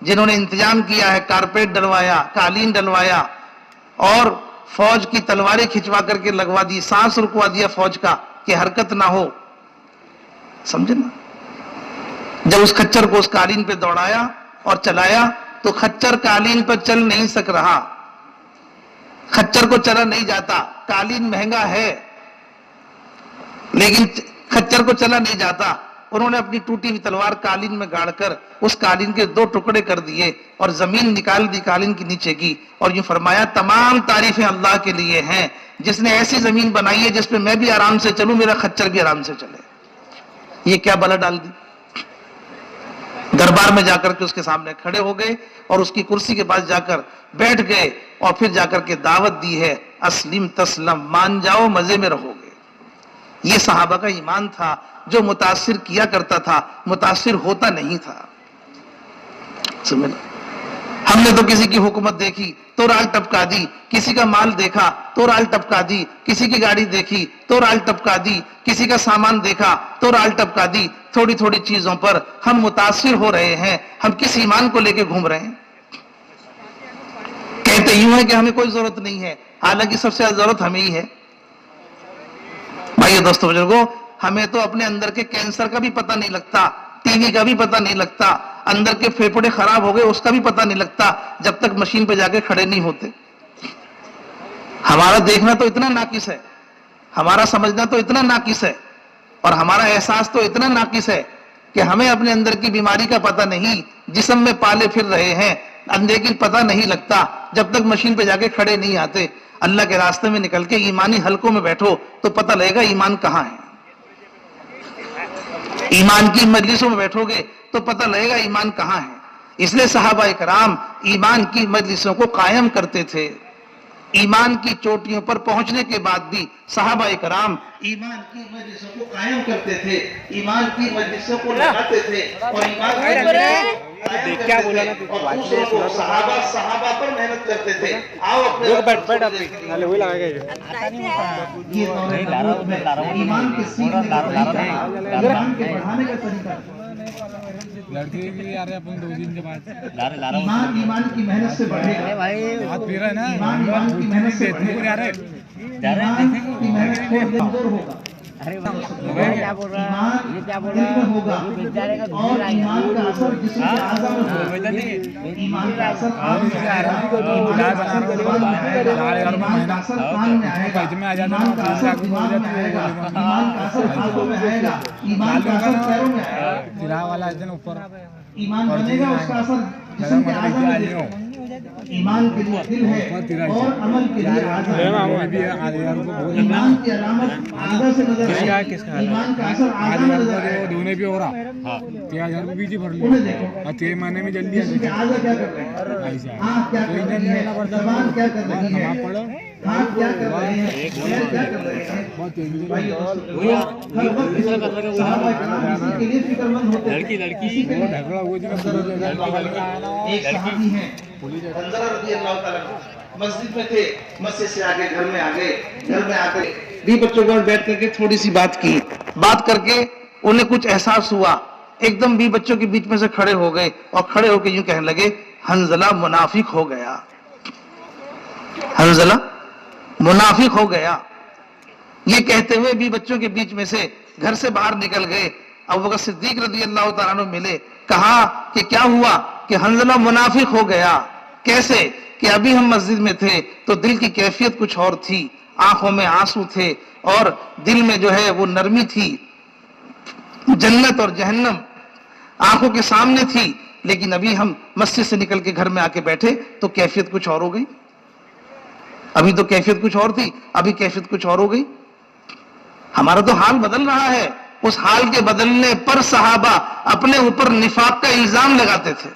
Speaker 2: जिन्होंने इंतजाम किया है, कारपेट डलवाया, कालीन डलवाया और फौज की तलवारें खिंचवा करके लगवा दी, सांस रुकवा दिया फौज का कि हरकत ना हो। समझे ना? जब उस खच्चर को उस कालीन पे दौड़ाया और चलाया तो खच्चर कालीन पर चल नहीं सक रहा, खच्चर को चला नहीं जाता। कालीन महंगा है लेकिन खच्चर को चला नहीं जाता। उन्होंने अपनी टूटी हुई तलवार कालीन में गाड़कर उस कालीन के 2 टुकड़े कर दिए और जमीन निकाल दी कालीन के नीचे की, और यूं फरमाया तमाम तारीफें अल्लाह के लिए हैं जिसने ऐसी जमीन बनाई है जिस पे मैं भी आराम से चलूं, मेरा खच्चर भी आराम से चले। ये क्या बला डाल दी। दरबार में जाकर के उसके सामने खड़े हो गए और उसकी कुर्सी के पास जाकर बैठ गए और फिर जाकर के दावत दी है, अस्लिम तस्लम, मान जाओ, मजे में रहोगे। ये सहाबा का ईमान था जो मुतासिर किया करता था, मुतासिर होता नहीं था। समझ? हमने तो किसी की हुकूमत देखी तो राल टपका दी, किसी का माल देखा तो राल टपका दी, किसी की गाड़ी देखी तो राल टपका दी, किसी का सामान देखा तो राल टपका दी। थोड़ी थोड़ी चीजों पर हम मुतासिर हो रहे हैं। हम किस ईमान को लेके घूम रहे हैं? कहते यूं है कि हमें कोई जरूरत नहीं है, हालांकि सबसे ज्यादा जरूरत हमें ही है। भाइयों दोस्तों बुजुर्गों, हमें तो अपने अंदर के कैंसर का भी पता नहीं लगता, टीवी का भी पता नहीं लगता, अंदर के फेफड़े खराब हो गए उसका भी पता नहीं लगता जब तक मशीन पे जाके खड़े नहीं होते। हमारा देखना तो इतना नाकिस है, हमारा समझना तो इतना नाकिस है और हमारा एहसास तो इतना नाकिस है कि हमें अपने अंदर की बीमारी का पता नहीं, जिस्म में पाले फिर रहे हैं, लेकिन पता नहीं लगता जब तक मशीन पे जाके खड़े नहीं आते। अल्लाह के रास्ते में निकल के ईमानी हलकों में बैठो तो पता लगेगा ईमान कहां है। ईमान की मजलिसों में बैठोगे तो पता लगेगा ईमान कहां है। इसलिए सहाबा इकराम ईमान की मजलिसों को कायम करते थे। ईमान की चोटियों पर पहुंचने के बाद भी सहाबा इकराम ईमान की मजलिसों को कायम करते थे, ईमान की मजलिसों को लगाते थे और ईमान क्या बोला ना और दूसरों को सहाबा पर मेहनत करते थे। आओ अपने वही लगाएगा ईमान के सीखने का तरीका, ईमान के बढ़ाने का तरीका।
Speaker 3: लड़के भी आ रहे अपन 2 दिन के बाद।
Speaker 2: ईमान की मेहनत से बढ़ेगा
Speaker 3: हाथ फिर है ना,
Speaker 2: ईमान की मेहनत से
Speaker 3: आ रहे
Speaker 2: ईमान की मेहनत को कमजोर होगा।
Speaker 4: अरे क्या बोल रहा है, ये क्या बोल रहा है,
Speaker 2: होगा
Speaker 4: बेचारे का
Speaker 2: और ईमान का असर जिसम के आज़ा में होगा। ईमान का असर कान में आएगा, ईमान का असर दिमाग में आएगा, ईमान का असर कान में आएगा, ईमान का असर दिमाग में आएगा, ईमान का असर हाथों में आएगा, ईमान का असर पैरों में आएगा।
Speaker 3: चिरा वाला इधर ऊपर
Speaker 2: ईमान बनेगा, उसका असर जिस्म के आज़ा में दिखेगा। ईमान के लिए दिल है और अमल के लिए आज़ा है। ईमान की अलामत आज़ा से नजर आएगी, ईमान का असर आज़ा में नजर आएगा।
Speaker 3: दोनों भी हो रहा 13,000 रुपये बीजी भर
Speaker 2: उन्हें देखो
Speaker 3: और 3 महीने में जल्दी
Speaker 2: जिस्म के आज़ा क्या कर रहे हैं, आँख क्या कर रही है, ज़बान क्या कर रही है, हाथ क्या कर रहे हैं, पैर क्या कर रहे हैं। भाई हर वक्त सहाबा इकराम इसी के लिए फिक्रमंद होते थे। इसी के लिए एक सहाबी हैं हंज़ला रज़ियल्लाहु ताला अन्हु मस्जिद में थे, मस्जिद से आगे घर में आ गए, घर में आकर भी बच्चों को बैठ करके थोड़ी सी बात की, बात करके उन्हें कुछ एहसास हुआ, एकदम भी बच्चों के बीच में से खड़े हो गए और खड़े होकर यूं कहने लगे, हंज़ला मुनाफिक हो गया, हंज़ला मुनाफिक हो गया। ये कहते हुए भी बच्चों के बीच में से घर से बाहर निकल गए। अबू बकर सिद्दीक रज़ियल्लाहु ताला अन्हु मिले, कहा कि क्या हुआ कि हंज़ला मुनाफिक हो गया। कैसे कि अभी हम मस्जिद में थे तो दिल की कैफियत कुछ और थी, आंखों में आंसू थे और दिल में जो है वो नरमी थी, जन्नत और जहन्नम आंखों के सामने थी, लेकिन अभी हम मस्जिद से निकल के घर में आके बैठे तो कैफियत कुछ और हो गई। अभी तो कैफियत कुछ और थी, अभी कैफियत कुछ और हो गई। हमारा तो हाल बदल रहा है। उस हाल के बदलने पर सहाबा अपने ऊपर निफाक का इल्जाम लगाते थे,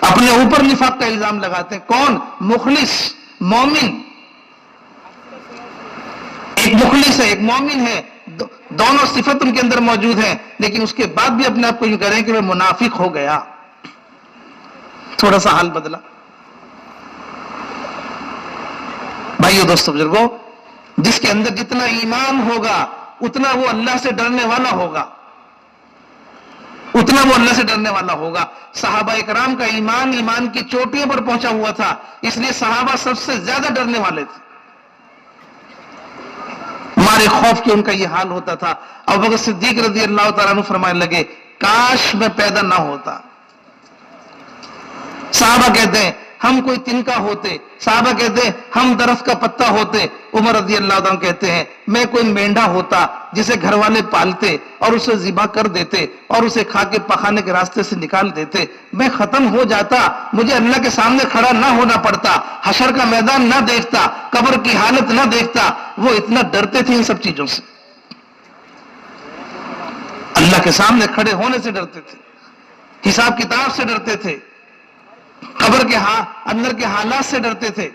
Speaker 2: अपने ऊपर निफाक का इल्जाम लगाते हैं। कौन? मुखलिस मोमिन। एक मुखलिस है, एक मोमिन है, दोनों सिफत उनके अंदर मौजूद है, लेकिन उसके बाद भी अपने आप को यूं करें कि वह मुनाफिक हो गया। थोड़ा सा हाल बदला। भाइयों दोस्तों बुजुर्गों, जिसके अंदर जितना ईमान होगा उतना वो अल्लाह से डरने वाला होगा, उतना वो अल्लाह से डरने वाला होगा। सहाबा इकराम का ईमान ईमान की चोटियों पर पहुंचा हुआ था, इसलिए सहाबा सबसे ज्यादा डरने वाले थे। मारे खौफ के उनका ये हाल होता था। अबू बकर सिद्दीक रज़ी अल्लाह तआला अन्हु फरमाने लगे, काश मैं पैदा ना होता। साहबा कहते हैं हम कोई तिनका होते, साहबा कहते हैं हम दरख्त का पत्ता होते। उमर रज़ी अल्लाह तआला कहते हैं मैं कोई मेंढा होता जिसे घर वाले पालते और उसे ज़िबा कर देते और उसे खा के पखाने के रास्ते से निकाल देते, मैं खत्म हो जाता, मुझे अल्लाह के सामने खड़ा ना होना पड़ता, हशर का मैदान ना देखता, कब्र की हालत ना देखता। वो इतना डरते थे इन सब चीजों से, अल्लाह के सामने खड़े होने से डरते थे, हिसाब किताब से डरते थे, कब्र के अंदर के हालात से डरते थे,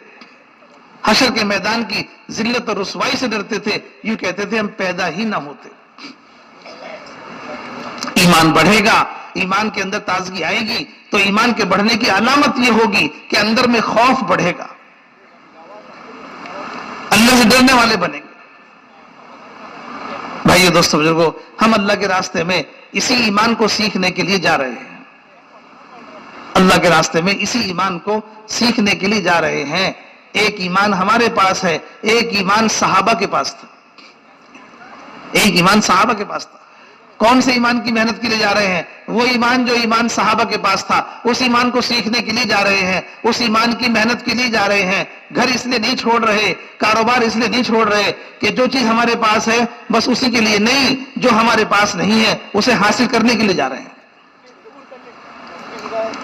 Speaker 2: हशर के मैदान की जिल्लत और रुसवाई से डरते थे। यूं कहते थे हम पैदा ही ना होते। ईमान बढ़ेगा, ईमान के अंदर ताजगी आएगी, तो ईमान के बढ़ने की अलामत यह होगी कि अंदर में खौफ बढ़ेगा, अल्लाह से डरने वाले बनेंगे। भाइयों दोस्तों बुजुर्गों, हम अल्लाह के रास्ते में इसी ईमान को सीखने के लिए जा रहे हैं, अल्लाह के रास्ते में इसी ईमान को सीखने के लिए जा रहे हैं। एक ईमान हमारे पास है, एक ईमान सहाबा के पास था, एक ईमान सहाबा के पास था। कौन से ईमान की मेहनत के लिए जा रहे हैं? वो ईमान जो ईमान सहाबा के पास था, उस ईमान को सीखने के लिए जा रहे हैं, उस ईमान की मेहनत के लिए जा रहे हैं। घर इसलिए नहीं छोड़ रहे, कारोबार इसलिए नहीं छोड़ रहे कि जो चीज हमारे पास है बस उसी के लिए नहीं, जो हमारे पास नहीं है उसे हासिल करने के लिए जा रहे हैं।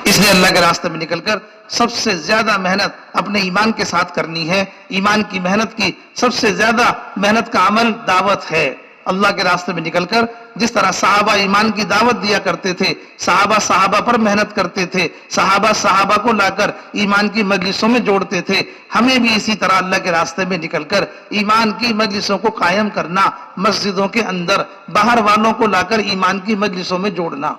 Speaker 2: इसलिए अल्लाह के रास्ते में निकलकर सबसे ज्यादा मेहनत अपने ईमान के साथ करनी है। ईमान की मेहनत की सबसे ज्यादा मेहनत का अमल दावत है। अल्लाह के रास्ते में निकलकर जिस तरह सहाबा ईमान की दावत दिया करते थे, सहाबा पर मेहनत करते थे, सहाबा को लाकर ईमान की मजलिसों में जोड़ते थे, हमें भी इसी तरह अल्लाह के रास्ते में निकलकर ईमान की मजलिसों को कायम करना, मस्जिदों के अंदर बाहर वालों को लाकर ईमान की मजलिसों में जोड़ना,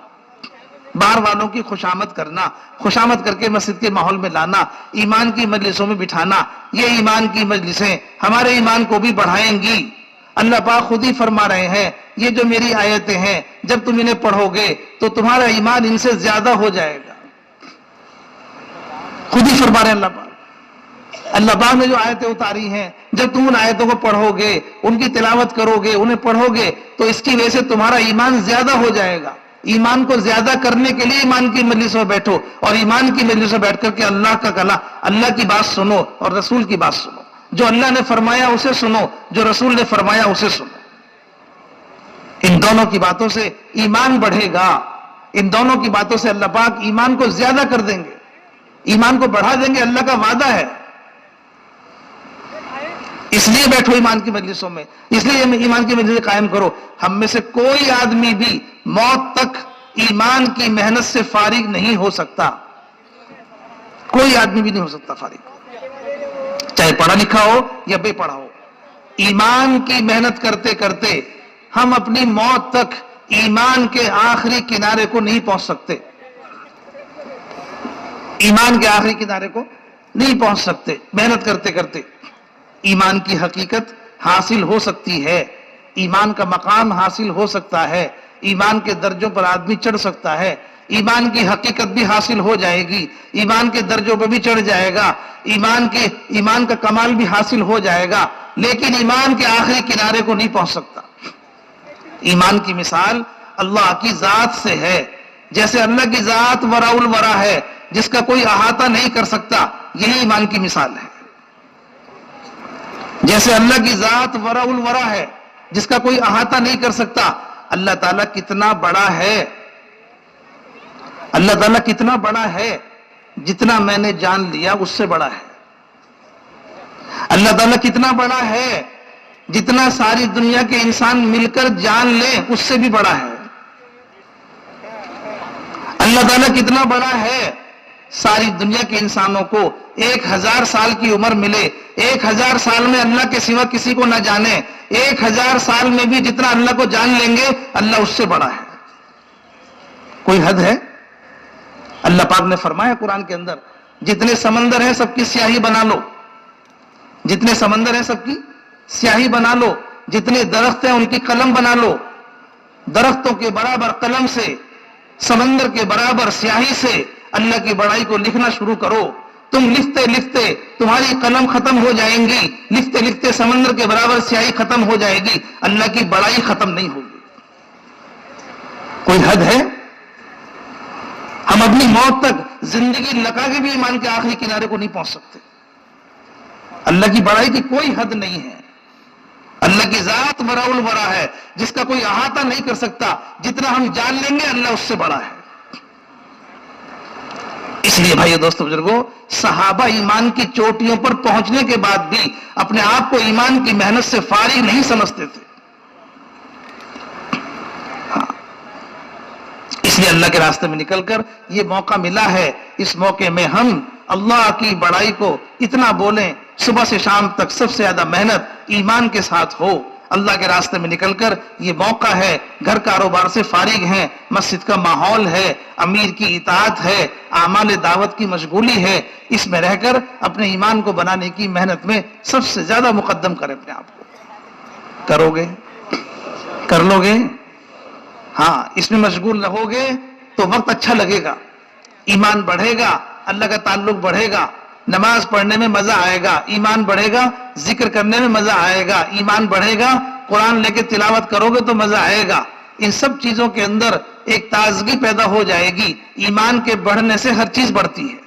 Speaker 2: बाहर वालों की खुशामद करना, खुशामद करके मस्जिद के माहौल में लाना, ईमान की मजलिसों में बिठाना। ये ईमान की मजलिसें हमारे ईमान को भी बढ़ाएंगी। अल्लाह पाक खुद ही फरमा रहे हैं, ये जो मेरी आयतें हैं जब तुम इन्हें पढ़ोगे तो तुम्हारा ईमान इनसे ज्यादा हो जाएगा। खुद ही फरमा रहे हैं अल्लाह पाक ने जो आयतें उतारी हैं, जब तुम उन आयतों को पढ़ोगे, उनकी तिलावत करोगे, उन्हें पढ़ोगे तो इसकी वजह से तुम्हारा ईमान ज्यादा हो जाएगा। ईमान को ज्यादा करने के लिए ईमान की मजलिस में बैठो और ईमान की मजलिस में बैठ करके अल्लाह का कलाम, अल्लाह की बात सुनो और रसूल की बात सुनो। जो अल्लाह ने फरमाया उसे सुनो, जो रसूल ने फरमाया उसे सुनो। इन दोनों की बातों से ईमान बढ़ेगा, इन दोनों की बातों से अल्लाह पाक ईमान को ज्यादा कर देंगे, ईमान को बढ़ा देंगे, अल्लाह का वादा है। इसलिए बैठो ईमान की मजलिसों में, इसलिए ईमान की मजलिस कायम करो। हम में से कोई आदमी भी मौत तक ईमान की मेहनत से फारिग नहीं हो सकता, कोई आदमी भी नहीं हो सकता फारिग, चाहे पढ़ा लिखा हो या बेपढ़ा हो। ईमान की मेहनत करते करते हम अपनी मौत तक ईमान के आखिरी किनारे को नहीं पहुंच सकते, ईमान के आखिरी किनारे को नहीं पहुंच सकते। मेहनत करते करते ईमान की हकीकत हासिल हो सकती है, ईमान का मकाम हासिल हो सकता है, ईमान के दर्जों पर आदमी चढ़ सकता है, ईमान की हकीकत भी हासिल हो जाएगी, ईमान के दर्जों पर भी चढ़ जाएगा, ईमान का कमाल भी हासिल हो जाएगा, लेकिन ईमान के आखिरी किनारे को नहीं पहुंच सकता। ईमान की मिसाल अल्लाह की जात से है, जैसे अल्लाह की जात वराउल वरा है, जिसका कोई अहाता नहीं कर सकता, यही ईमान की मिसाल है। जैसे अल्लाह की जात वराउल वरा है, जिसका कोई अहाता नहीं कर सकता। अल्लाह ताला कितना बड़ा है, अल्लाह ताला कितना बड़ा है, जितना मैंने जान लिया उससे बड़ा है। अल्लाह ताला कितना बड़ा है, जितना सारी दुनिया के इंसान मिलकर जान ले उससे भी बड़ा है। अल्लाह ताला कितना बड़ा है, सारी दुनिया के इंसानों को 1000 साल की उम्र मिले, 1000 साल में अल्लाह के सिवा किसी को ना जाने, 1000 साल में भी जितना अल्लाह को जान लेंगे अल्लाह उससे बड़ा है। कोई हद है? अल्लाह पाक ने फरमाया कुरान के अंदर, जितने समंदर हैं सबकी स्याही बना लो, जितने समंदर हैं सबकी स्याही बना लो, जितने दरख्त हैं उनकी कलम बना लो, दरख्तों के बराबर कलम से, समंदर के बराबर स्याही से अल्लाह की बड़ाई को लिखना शुरू करो। तुम लिखते लिखते तुम्हारी कलम खत्म हो जाएंगी, लिखते लिखते समंदर के बराबर स्याही खत्म हो जाएगी, अल्लाह की बड़ाई खत्म नहीं होगी। कोई हद है? हम अपनी मौत तक जिंदगी लगा के भी ईमान के आखिरी किनारे को नहीं पहुंच सकते। अल्लाह की बड़ाई की कोई हद नहीं है। अल्लाह की जात बराउल बड़ा है, जिसका कोई अहाता नहीं कर सकता। जितना हम जान लेंगे अल्लाह उससे बड़ा है। इसलिए भाइयों दोस्तों बुजुर्गों, सहाबा ईमान की चोटियों पर पहुंचने के बाद भी अपने आप को ईमान की मेहनत से फारिग नहीं समझते थे। इसलिए अल्लाह के रास्ते में निकलकर ये मौका मिला है, इस मौके में हम अल्लाह की बड़ाई को इतना बोलें, सुबह से शाम तक सबसे ज्यादा मेहनत ईमान के साथ हो। अल्लाह के रास्ते में निकलकर ये मौका है, घर कारोबार से फारिग हैं, मस्जिद का माहौल है, अमीर की इताअत है, आमाल दावत की मशगूली है, इसमें रहकर अपने ईमान को बनाने की मेहनत में सबसे ज्यादा मुकद्दम करें अपने आप को। करोगे? कर लोगे? हाँ, इसमें मशगूल रहोगे तो वक्त अच्छा लगेगा, ईमान बढ़ेगा, अल्लाह का ताल्लुक बढ़ेगा, नमाज पढ़ने में मजा आएगा, ईमान बढ़ेगा, जिक्र करने में मजा आएगा, ईमान बढ़ेगा, कुरान लेके तिलावत करोगे तो मजा आएगा। इन सब चीजों के अंदर एक ताजगी पैदा हो जाएगी। ईमान के बढ़ने से हर चीज बढ़ती है।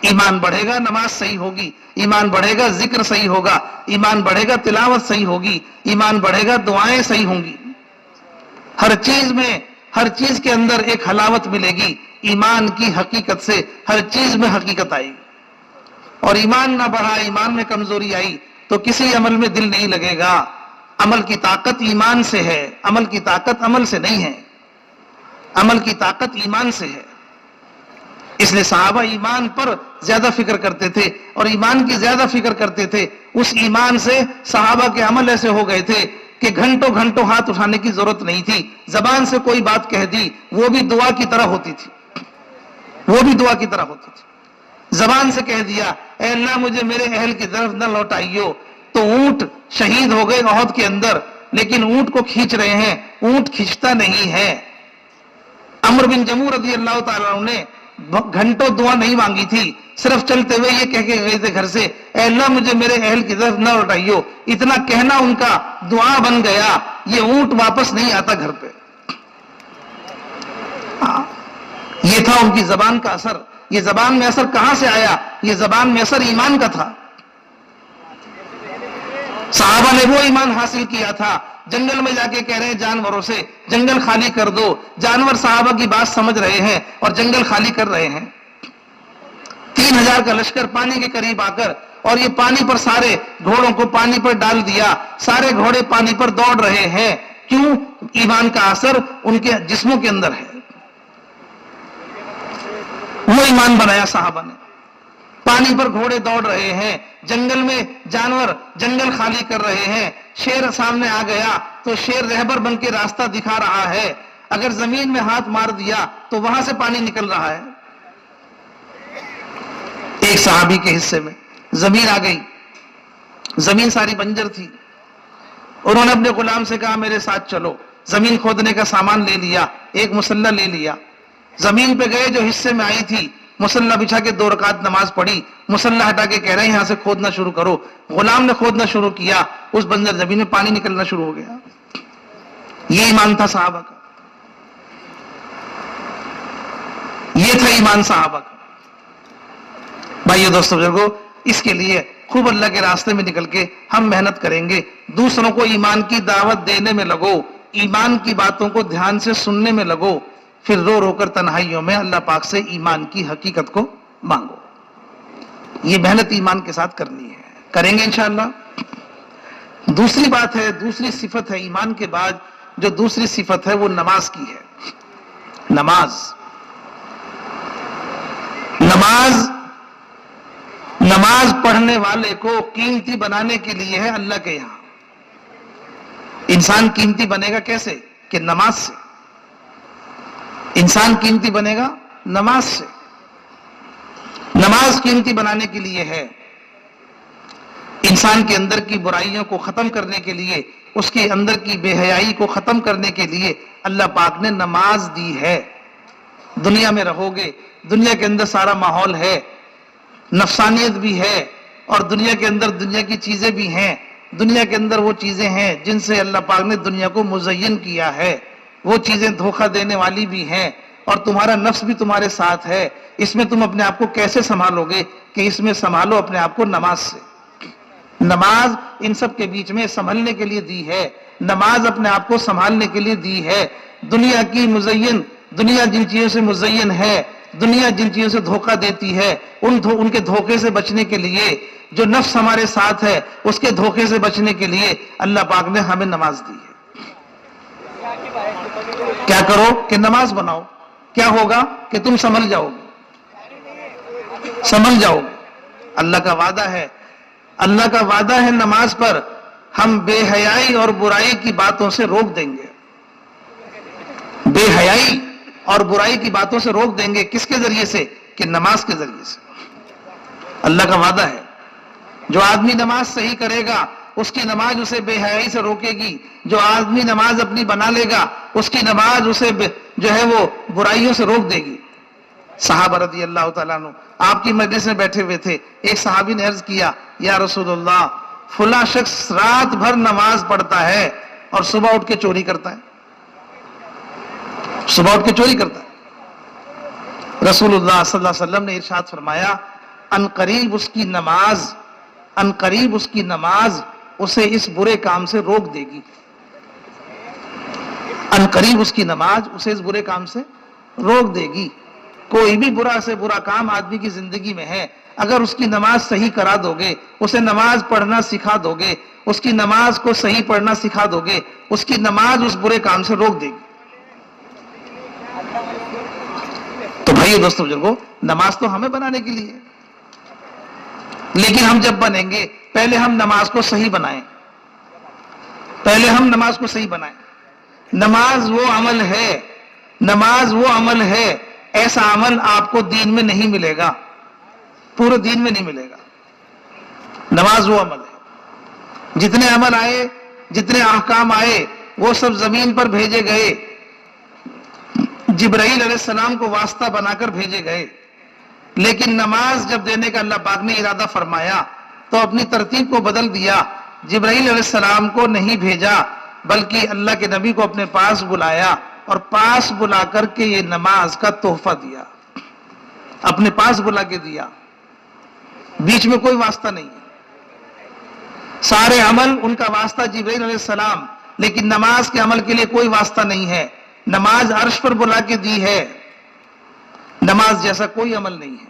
Speaker 2: ईमान बढ़ेगा, नमाज सही होगी, ईमान बढ़ेगा, जिक्र सही होगा, ईमान बढ़ेगा, तिलावत सही होगी, ईमान बढ़ेगा, दुआएं सही होंगी। हर चीज में, हर चीज के अंदर एक हलावत मिलेगी। ईमान की हकीकत से हर चीज में हकीकत आएगी। और ईमान ना बढ़ा, ईमान में कमजोरी आई तो किसी अमल में दिल नहीं लगेगा। अमल की ताकत ईमान से है, अमल की ताकत अमल से नहीं है, अमल की ताकत ईमान से है। इसलिए सहाबा ईमान पर ज्यादा फिक्र करते थे और ईमान की ज्यादा फिक्र करते थे। उस ईमान से सहाबा के अमल ऐसे हो गए थे कि घंटों घंटों हाथ उठाने की जरूरत नहीं थी। जबान से कोई बात कह दी, वो भी दुआ की तरह होती थी, वो भी दुआ की तरह होती थी। जबान से कह दिया, ऐ अल्लाह मुझे मेरे अहल की तरफ न लौटाइयो, तो ऊंट शहीद हो गए ओहद के अंदर, लेकिन ऊंट को खींच रहे हैं, ऊंट खींचता नहीं है। अमर बिन जमूह रज़ी अल्लाह ताला अन्हु ने घंटों दुआ नहीं मांगी थी, सिर्फ चलते हुए ये कह के गए थे घर से, ऐ अल्लाह मुझे मेरे अहल की तरफ न लौटाइयो। इतना कहना उनका दुआ बन गया, ये ऊंट वापस नहीं आता घर पे। ये था उनकी जबान का असर। ये जबान में असर कहां से आया? ये जबान में असर ईमान का था। सहाबा ने वो ईमान हासिल किया था, जंगल में जाके कह रहे हैं जानवरों से जंगल खाली कर दो। जानवर सहाबा की बात समझ रहे हैं और जंगल खाली कर रहे हैं। 3000 का लश्कर पानी के करीब आकर, और ये पानी पर सारे घोड़ों को पानी पर डाल दिया, सारे घोड़े पानी पर दौड़ रहे हैं। क्यों? ईमान का असर उनके जिस्मों के अंदर है। वो ईमान बनाया सहाबा ने। पानी पर घोड़े दौड़ रहे हैं, जंगल में जानवर जंगल खाली कर रहे हैं, शेर सामने आ गया तो शेर रहबर बन के रास्ता दिखा रहा है। अगर जमीन में हाथ मार दिया तो वहां से पानी निकल रहा है। एक सहाबी के हिस्से में जमीन आ गई, जमीन सारी बंजर थी। उन्होंने अपने गुलाम से कहा मेरे साथ चलो। जमीन खोदने का सामान ले लिया, एक मुसल्ला ले लिया, जमीन पे गए, जो हिस्से में आई थी मुसल्ला बिछा के 2 रकात नमाज पढ़ी। मुसल्ला हटा के कह रहे हैं यहां से खोदना शुरू करो। गुलाम ने खोदना शुरू किया, उस बंजर जमीन में पानी निकलना शुरू हो गया। ये ईमान था सहाबा का, ये था ईमान सहाबा का। भाइयों दोस्तों बुजुर्गों, इसके लिए खूब अल्लाह के रास्ते में निकल के हम मेहनत करेंगे। दूसरों को ईमान की दावत देने में लगो, ईमान की बातों को ध्यान से सुनने में लगो, फिर रो रो कर तन्हाइयों में अल्लाह पाक से ईमान की हकीकत को मांगो। ये मेहनत ईमान के साथ करनी है, करेंगे इंशाअल्लाह। दूसरी बात है, दूसरी सिफत है ईमान के बाद, जो दूसरी सिफत है वो नमाज की है। नमाज नमाज नमाज पढ़ने वाले को कीमती बनाने के लिए है अल्लाह के यहां। इंसान कीमती बनेगा कैसे? कि नमाज से। इंसान कीमती बनेगा नमाज से। नमाज कीमती बनाने के लिए है। इंसान के अंदर की बुराइयों को खत्म करने के लिए, उसके अंदर की बेहयाई को खत्म करने के लिए अल्लाह पाक ने नमाज दी है। दुनिया में रहोगे, दुनिया के अंदर सारा माहौल है, नफसानियत भी है, और दुनिया के अंदर दुनिया की चीजें भी हैं। दुनिया के अंदर वो चीजें हैं जिनसे अल्लाह पाक ने दुनिया को मुज़य्यन किया है। वो चीजें धोखा देने वाली भी हैं, और तुम्हारा नफ्स भी तुम्हारे साथ है। इसमें तुम अपने आप को कैसे संभालोगे? कि इसमें संभालो अपने आप को नमाज से। नमाज इन सब के बीच में संभलने के लिए दी है, नमाज अपने आप को संभालने के लिए दी है। दुनिया की मुज़य्यन, दुनिया जिन चीजों से मुज़य्यन है, दुनिया जिन चीजों से धोखा देती है, उनके धोखे से बचने के लिए, जो नफ्स हमारे साथ है उसके धोखे से बचने के लिए अल्लाह पाक ने हमें नमाज दी है। क्या करो? कि नमाज बनाओ। क्या होगा? कि तुम संभल जाओगे, संभल जाओगे। अल्लाह का वादा है, अल्लाह का वादा है नमाज पर, हम बेहयाई और बुराई की बातों से रोक देंगे। बेहयाई और बुराई की बातों से रोक देंगे। किसके जरिए से? कि नमाज के जरिए से। अल्लाह का वादा है, जो आदमी नमाज सही करेगा उसकी नमाज उसे बेहयाई से रोकेगी। जो आदमी नमाज अपनी बना लेगा उसकी नमाज उसे जो है वो बुराइयों से रोक देगी। सहाबा रज़ी अल्लाह तआला अन्हु आपकी मजलिस में बैठे हुए थे। एक सहाबी ने अर्ज किया, या रसूलुल्लाह, फला शख्स रात भर नमाज पढ़ता है और सुबह उठ के चोरी करता है, सुबह उठ के चोरी करता है। रसूलुल्लाह सल्लल्लाहु अलैहि वसल्लम ने इरशाद फरमाया, अनकरीब उसकी नमाज, अनकरीब उसकी नमाज उसे इस बुरे काम से रोक देगी। अनकरीब उसकी नमाज उसे इस बुरे काम से रोक देगी। कोई भी बुरा से बुरा काम आदमी की जिंदगी में है, अगर उसकी नमाज सही करा दोगे, उसे नमाज पढ़ना सिखा दोगे, उसकी नमाज को सही पढ़ना सिखा दोगे, उसकी नमाज उस बुरे काम से रोक देगी। तो भाइयों दोस्तों बुजुर्गों, नमाज तो हमें बनाने के लिए, लेकिन हम जब बनेंगे पहले हम नमाज को सही बनाएं, पहले हम नमाज को सही बनाएं। नमाज वो अमल है, नमाज वो अमल है, ऐसा अमल आपको दीन में नहीं मिलेगा, पूरे दीन में नहीं मिलेगा। नमाज वो अमल है। जितने अमल आए, जितने अहकाम आए, वो सब जमीन पर भेजे गए, जिब्राइल अलैहिस्सलाम को वास्ता बनाकर भेजे गए। लेकिन नमाज जब देने का अल्लाह पाक ने इरादा फरमाया तो अपनी तरतीब को बदल दिया। जिब्राइल अलैहिस्सलाम को नहीं भेजा, बल्कि अल्लाह के नबी को अपने पास बुलाया, और पास बुला करके ये नमाज का तोहफा दिया, अपने पास बुला के दिया। बीच में कोई वास्ता नहीं है, सारे अमल उनका वास्ता जिब्राइल अलैहिस्सलाम, लेकिन नमाज के अमल के लिए कोई वास्ता नहीं है। नमाज अर्श पर बुला के दी है। नमाज जैसा कोई अमल नहीं है,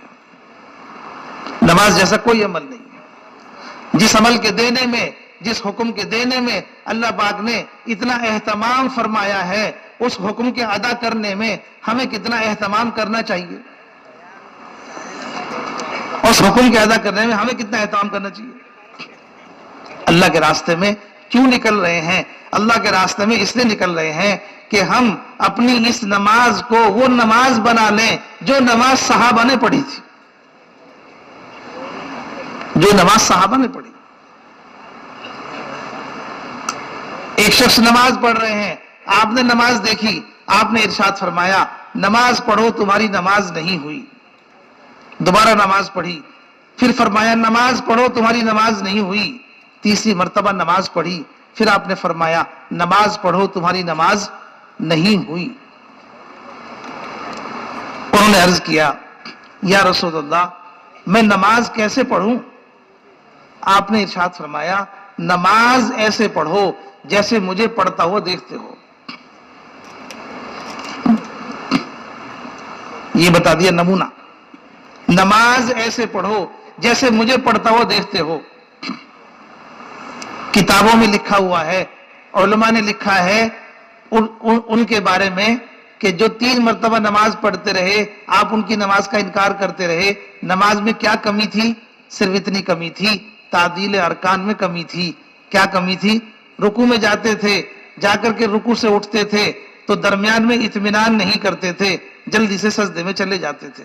Speaker 2: नमाज जैसा कोई अमल नहीं है। जिस अमल के देने में, जिस हुक्म के देने में अल्लाह पाक ने इतना एहतमाम फरमाया है, उस हुक्म के अदा करने में हमें कितना एहतमाम करना चाहिए, उस हुक्म के अदा करने में हमें कितना एहतमाम करना चाहिए। अल्लाह के रास्ते में क्यों निकल रहे हैं? अल्लाह के रास्ते में इसलिए निकल रहे हैं कि हम अपनी इस नमाज को वो नमाज बना लें जो नमाज सहाबा ने पढ़ी थी, जो नमाज सहाबा ने पढ़ी। एक शख्स नमाज पढ़ रहे हैं, आपने नमाज देखी, आपने इरशाद फरमाया, नमाज पढ़ो तुम्हारी नमाज नहीं हुई। दोबारा नमाज पढ़ी, फिर फरमाया नमाज पढ़ो तुम्हारी नमाज नहीं हुई। तीसरी मर्तबा नमाज पढ़ी, फिर आपने फरमाया नमाज पढ़ो तुम्हारी नमाज नहीं हुई। उन्होंने अर्ज किया, या रसूलल्लाह, मैं नमाज कैसे पढ़ूं? आपने इरशाद फरमाया, नमाज ऐसे पढ़ो जैसे मुझे पढ़ता हुआ देखते हो। ये बता दिया नमूना। नमाज ऐसे पढ़ो जैसे मुझे पढ़ता हुआ देखते हो। किताबों में लिखा हुआ है, उलमा ने लिखा है उनके बारे में कि जो 3 मर्तबा नमाज पढ़ते रहे, आप उनकी नमाज का इनकार करते रहे। नमाज में क्या कमी थी? सिर्फ इतनी कमी थी, तादील अरकान में कमी थी। क्या कमी थी? रुकू में जाते थे, जाकर के रुकू से उठते थे तो दरमियान में इत्मीनान नहीं करते थे, जल्दी से सजदे में चले जाते थे।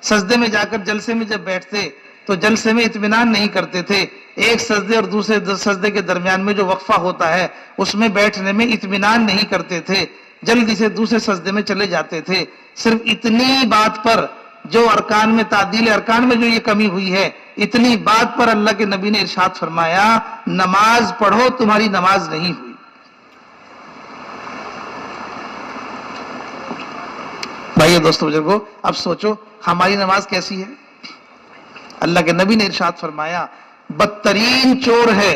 Speaker 2: सजदे में जाकर जलसे में जब बैठते तो जलसे में इत्मीनान नहीं करते थे। एक सजदे और दूसरे सजदे के दरमियान में जो वक्फा होता है उसमें बैठने में इत्मीनान नहीं करते थे, जल्दी से दूसरे सजदे में चले जाते थे। सिर्फ इतनी बात पर जो अरकान में तादील अरकान में जो ये कमी हुई है, इतनी बात पर अल्लाह के नबी ने इरशाद फरमाया, नमाज पढ़ो तुम्हारी नमाज नहीं हुई। भाइयों दोस्तों बुजुर्गों, अब सोचो हमारी नमाज कैसी है। अल्लाह के नबी ने इरशाद फरमाया, बदतरीन चोर है,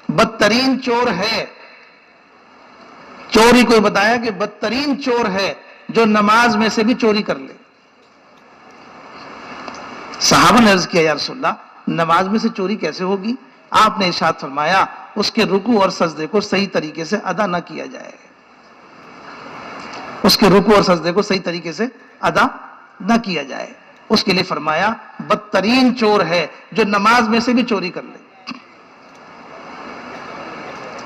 Speaker 2: बदतरीन चोर है, चोरी कोई बताया कि बदतरीन चोर है जो नमाज में से भी चोरी कर ले। सहाबा ने अर्ज किया, या रसूलल्लाह, नमाज में से चोरी कैसे होगी? आपने इरशाद फरमाया, उसके रुकू और सजदे को सही तरीके से अदा न किया जाए, उसके रुकू और सजदे को सही तरीके से अदा न किया जाए। उसके लिए फरमाया, बदतरीन चोर है जो नमाज में से भी चोरी कर ले।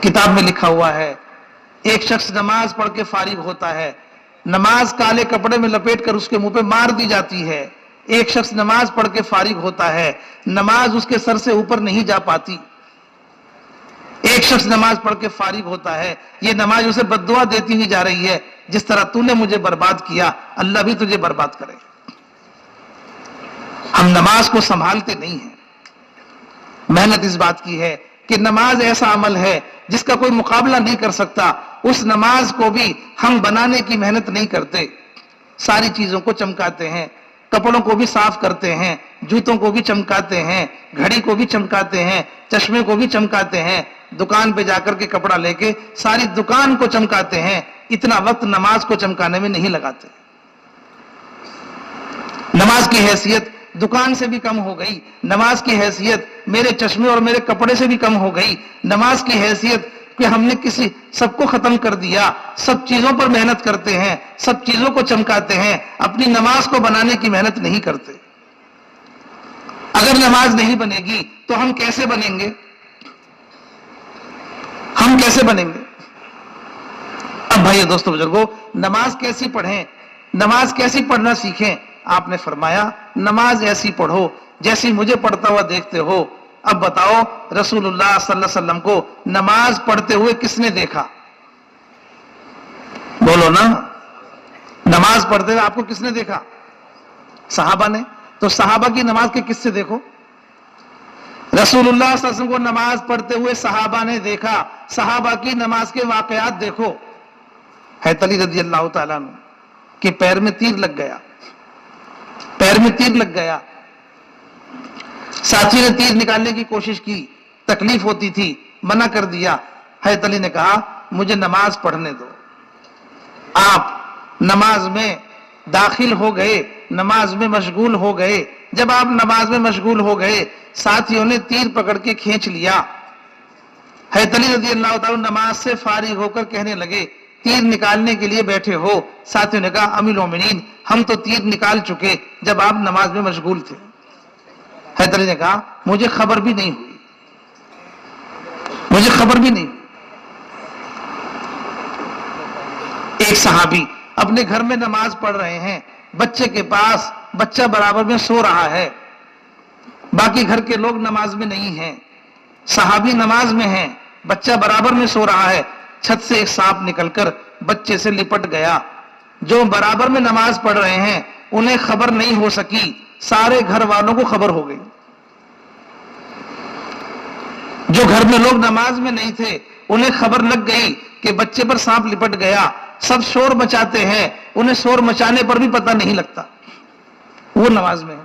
Speaker 2: किताब में लिखा हुआ है, एक शख्स नमाज पढ़ के फारिग होता है, नमाज काले कपड़े में लपेट कर उसके मुंह पे मार दी जाती है। एक शख्स नमाज पढ़ के फारिग होता है, नमाज उसके सर से ऊपर नहीं जा पाती। एक शख्स नमाज पढ़ के फारिग होता है, ये नमाज उसे बद्दुआ देती हुई जा रही है, जिस तरह तूने मुझे बर्बाद किया अल्लाह भी तुझे बर्बाद करे। हम नमाज को संभालते नहीं हैं। मेहनत इस बात की है कि नमाज ऐसा अमल है जिसका कोई मुकाबला नहीं कर सकता। उस नमाज को भी हम बनाने की मेहनत नहीं करते। सारी चीजों को चमकाते हैं, कपड़ों को भी साफ करते हैं, जूतों को भी चमकाते हैं, घड़ी को भी चमकाते हैं, चश्मे को भी चमकाते हैं, दुकान पे जाकर के कपड़ा लेके सारी दुकान को चमकाते हैं। इतना वक्त नमाज को चमकाने में नहीं लगाते। नमाज की हैसियत दुकान से भी कम हो गई, नमाज की हैसियत मेरे चश्मे और मेरे कपड़े से भी कम हो गई। नमाज की हैसियत कि हमने किसी सबको खत्म कर दिया, सब चीजों पर मेहनत करते हैं, सब चीजों को चमकाते हैं, अपनी नमाज को बनाने की मेहनत नहीं करते। अगर नमाज नहीं बनेगी तो हम कैसे बनेंगे? हम कैसे बनेंगे? अब भाइयों दोस्तों बुजुर्गों, नमाज कैसी पढ़ें, नमाज कैसी पढ़ना सीखें? आपने फरमाया, नमाज ऐसी पढ़ो जैसी मुझे पढ़ता हुआ देखते हो। अब बताओ, रसूलुल्लाह सल्लल्लाहु अलैहि वसल्लम को नमाज पढ़ते हुए किसने देखा? बोलो ना, नमाज पढ़ते हुए आपको किसने देखा? सहाबा ने। तो सहाबा की नमाज के किस्से देखो। रसूलुल्लाह सल्लल्लाहु अलैहि वसल्लम को नमाज पढ़ते हुए सहाबा ने देखा, सहाबा की नमाज के वाकयात देखो। हैत अली रज़ी अल्लाह तआला अन्हु के पैर में तीर लग गया, पैर में तीर लग गया। साथी ने तीर निकालने की कोशिश की, तकलीफ होती थी, मना कर दिया। हैत अली ने कहा, मुझे नमाज पढ़ने दो। आप नमाज में दाखिल हो गए, नमाज में मशगूल हो गए। जब आप नमाज में मशगूल हो गए, साथियों ने तीर पकड़ के खींच लिया। हैत अली रज़ी अल्लाह तआला नमाज से फारिग होकर कहने लगे, तीर निकालने के लिए बैठे हो? साथियों ने कहा, अमीरुल मोमिनीन, हम तो तीर निकाल चुके जब आप नमाज में मशगूल थे। हैदर अली ने कहा, मुझे खबर भी नहीं हुई, मुझे खबर भी नहीं। एक सहाबी अपने घर में नमाज पढ़ रहे हैं, बच्चे के पास, बच्चा बराबर में सो रहा है, बाकी घर के लोग नमाज में नहीं हैं, सहाबी नमाज में हैं, बच्चा बराबर में सो रहा है। छत से एक सांप निकलकर बच्चे से लिपट गया। जो बराबर में नमाज पढ़ रहे हैं उन्हें खबर नहीं हो सकी, सारे घर वालों को खबर हो गई। जो घर में लोग नमाज में नहीं थे उन्हें खबर लग गई कि बच्चे पर सांप लिपट गया। सब शोर मचाते हैं, उन्हें शोर मचाने पर भी पता नहीं लगता, वो नमाज में है।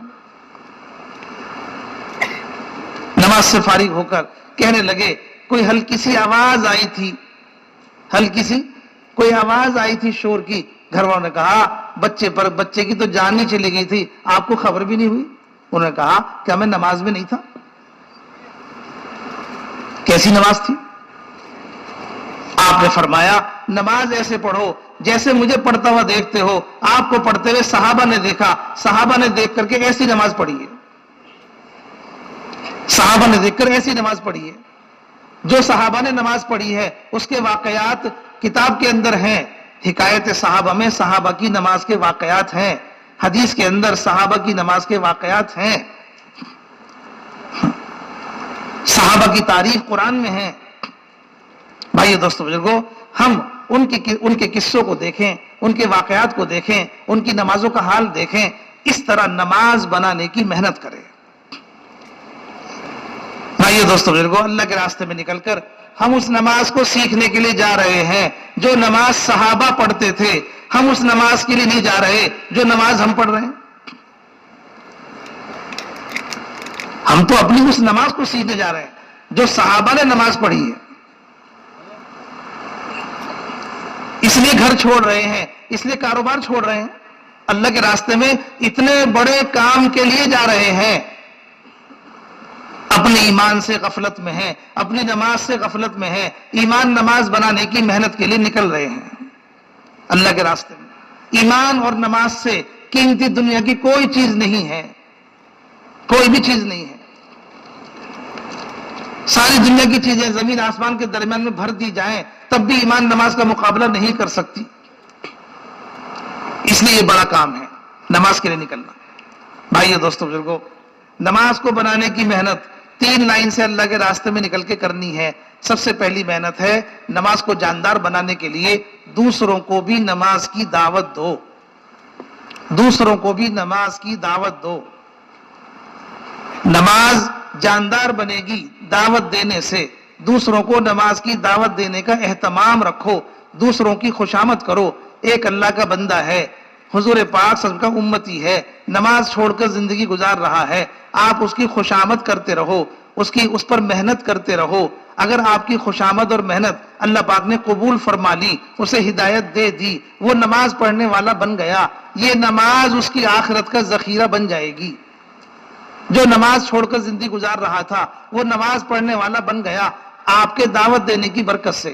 Speaker 2: नमाज से फारिग होकर कहने लगे, कोई हल्की सी आवाज आई थी, हल्की सी कोई आवाज आई थी शोर की। घर वालों ने कहा, बच्चे की तो जान ही चली गई थी, आपको खबर भी नहीं हुई? उन्होंने कहा, क्या मैं नमाज में नहीं था? कैसी नमाज थी? आपने फरमाया, नमाज ऐसे पढ़ो जैसे मुझे पढ़ता हुआ देखते हो। आपको पढ़ते हुए सहाबा ने देखा, सहाबा ने देख करके ऐसी नमाज पढ़ी है, सहाबा ने देखकर ऐसी नमाज पढ़ी है। जो सहाबा ने नमाज पढ़ी है उसके वाकयात किताब के अंदर हैं। हिकायत सहाबा में सहाबा की नमाज के वाकयात हैं, हदीस के अंदर सहाबा की नमाज के वाकयात हैं। صحابہ کی تعریف قرآن میں ہے. بھائیو دوستو بزرگوں، ہم ان کے قصوں کو دیکھیں، ان کے واقعات کو دیکھیں، ان کی نمازوں کا حال دیکھیں، اس طرح نماز بنانے کی محنت کریں. بھائیو دوستو بزرگوں، اللہ کے راستے میں نکل کر ہم اس نماز کو سیکھنے کے لیے جا رہے ہیں جو نماز صحابہ پڑھتے تھے. ہم اس نماز کے لیے نہیں جا رہے جو نماز ہم پڑھ رہے ہیں. ہم تو اپنی اس نماز کو سیکھنے جا رہے ہیں جو صحابہ نے نماز پڑھی ہے. اس لیے گھر چھوڑ رہے ہیں، اس لیے کاروبار چھوڑ رہے ہیں، اللہ کے راستے میں اتنے بڑے کام کے لیے جا رہے ہیں. اپنے ایمان سے غفلت میں ہیں، اپنی نماز سے غفلت میں ہیں، ایمان نماز بنانے کی محنت کے لیے نکل رہے ہیں اللہ کے راستے میں. ایمان اور نماز سے قیمتی دنیا کی کوئی چیز نہیں ہے، کوئی بھی چیز نہیں ہے. ساری دنیا کی چیزیں زمین آسمان کے درمیان میں بھر دی جائیں تب بھی ایمان نماز کا مقابلہ نہیں کر سکتی. اس لیے یہ بڑا کام ہے نماز کے لیے نکلنا. بھائیو دوستو بزرگوں، نماز کو بنانے کی محنت 3 لائن سے اللہ کے راستے میں نکل کے کرنی ہے. سب سے پہلی محنت ہے نماز کو جاندار بنانے کے لیے دوسروں کو بھی نماز کی دعوت دو. دوسروں کو بھی نماز کی دعوت دو. نماز جاندار بنے گی دعوت دینے سے. دوسروں کو نماز کی دعوت دینے کا اہتمام رکھو، دوسروں کی خوشامد کرو. ایک اللہ کا بندہ ہے، حضور پاک صلی اللہ علیہ وسلم کا امتی ہے، نماز چھوڑ کر زندگی گزار رہا ہے. آپ اس کی خوشامد کرتے رہو، اس پر محنت کرتے رہو. اگر آپ کی خوشامد اور محنت اللہ پاک نے قبول فرما لی، اسے ہدایت دے دی، وہ نماز پڑھنے والا بن گیا، یہ نماز اس کی آخرت کا ذخیرہ بن جائے گی. جو نماز چھوڑ کر زندگی گزار رہا تھا وہ نماز پڑھنے والا بن گیا آپ کے دعوت دینے کی برکت سے.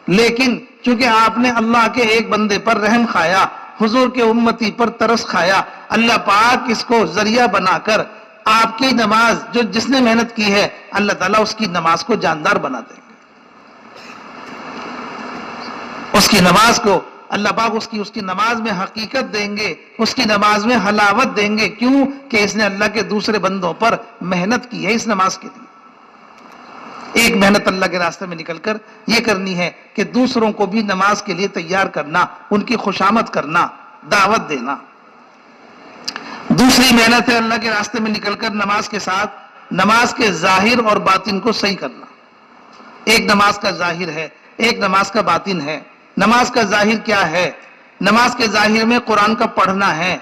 Speaker 2: لیکن چونکہ آپ نے اللہ کے ایک بندے پر رحم کھایا، حضور کے امتی پر ترس کھایا، اللہ پاک اس کو ذریعہ بنا کر آپ کی نماز جو جس نے محنت کی ہے اللہ تعالیٰ اس کی نماز کو جاندار بنا دیں گے. اس کی نماز کو اللہ پاک اس کی نماز میں حقیقت دیں گے، اس کی نماز میں حلاوت دیں گے. کیوں کہ اس نے اللہ کے دوسرے بندوں پر محنت کی ہے اس نماز کے لیے. ایک محنت اللہ کے راستے میں نکل کر یہ کرنی ہے کہ دوسروں کو بھی نماز کے لیے تیار کرنا، ان کی خوشامد کرنا، دعوت دینا. دوسری محنت ہے اللہ کے راستے میں نکل کر نماز کے ساتھ نماز کے ظاہر اور باطن کو صحیح کرنا. ایک نماز کا ظاہر ہے، ایک نماز کا باطن ہے. نماز کا ظاہر کیا ہے؟ نماز کے ظاہر میں قرآن کا پڑھنا ہے،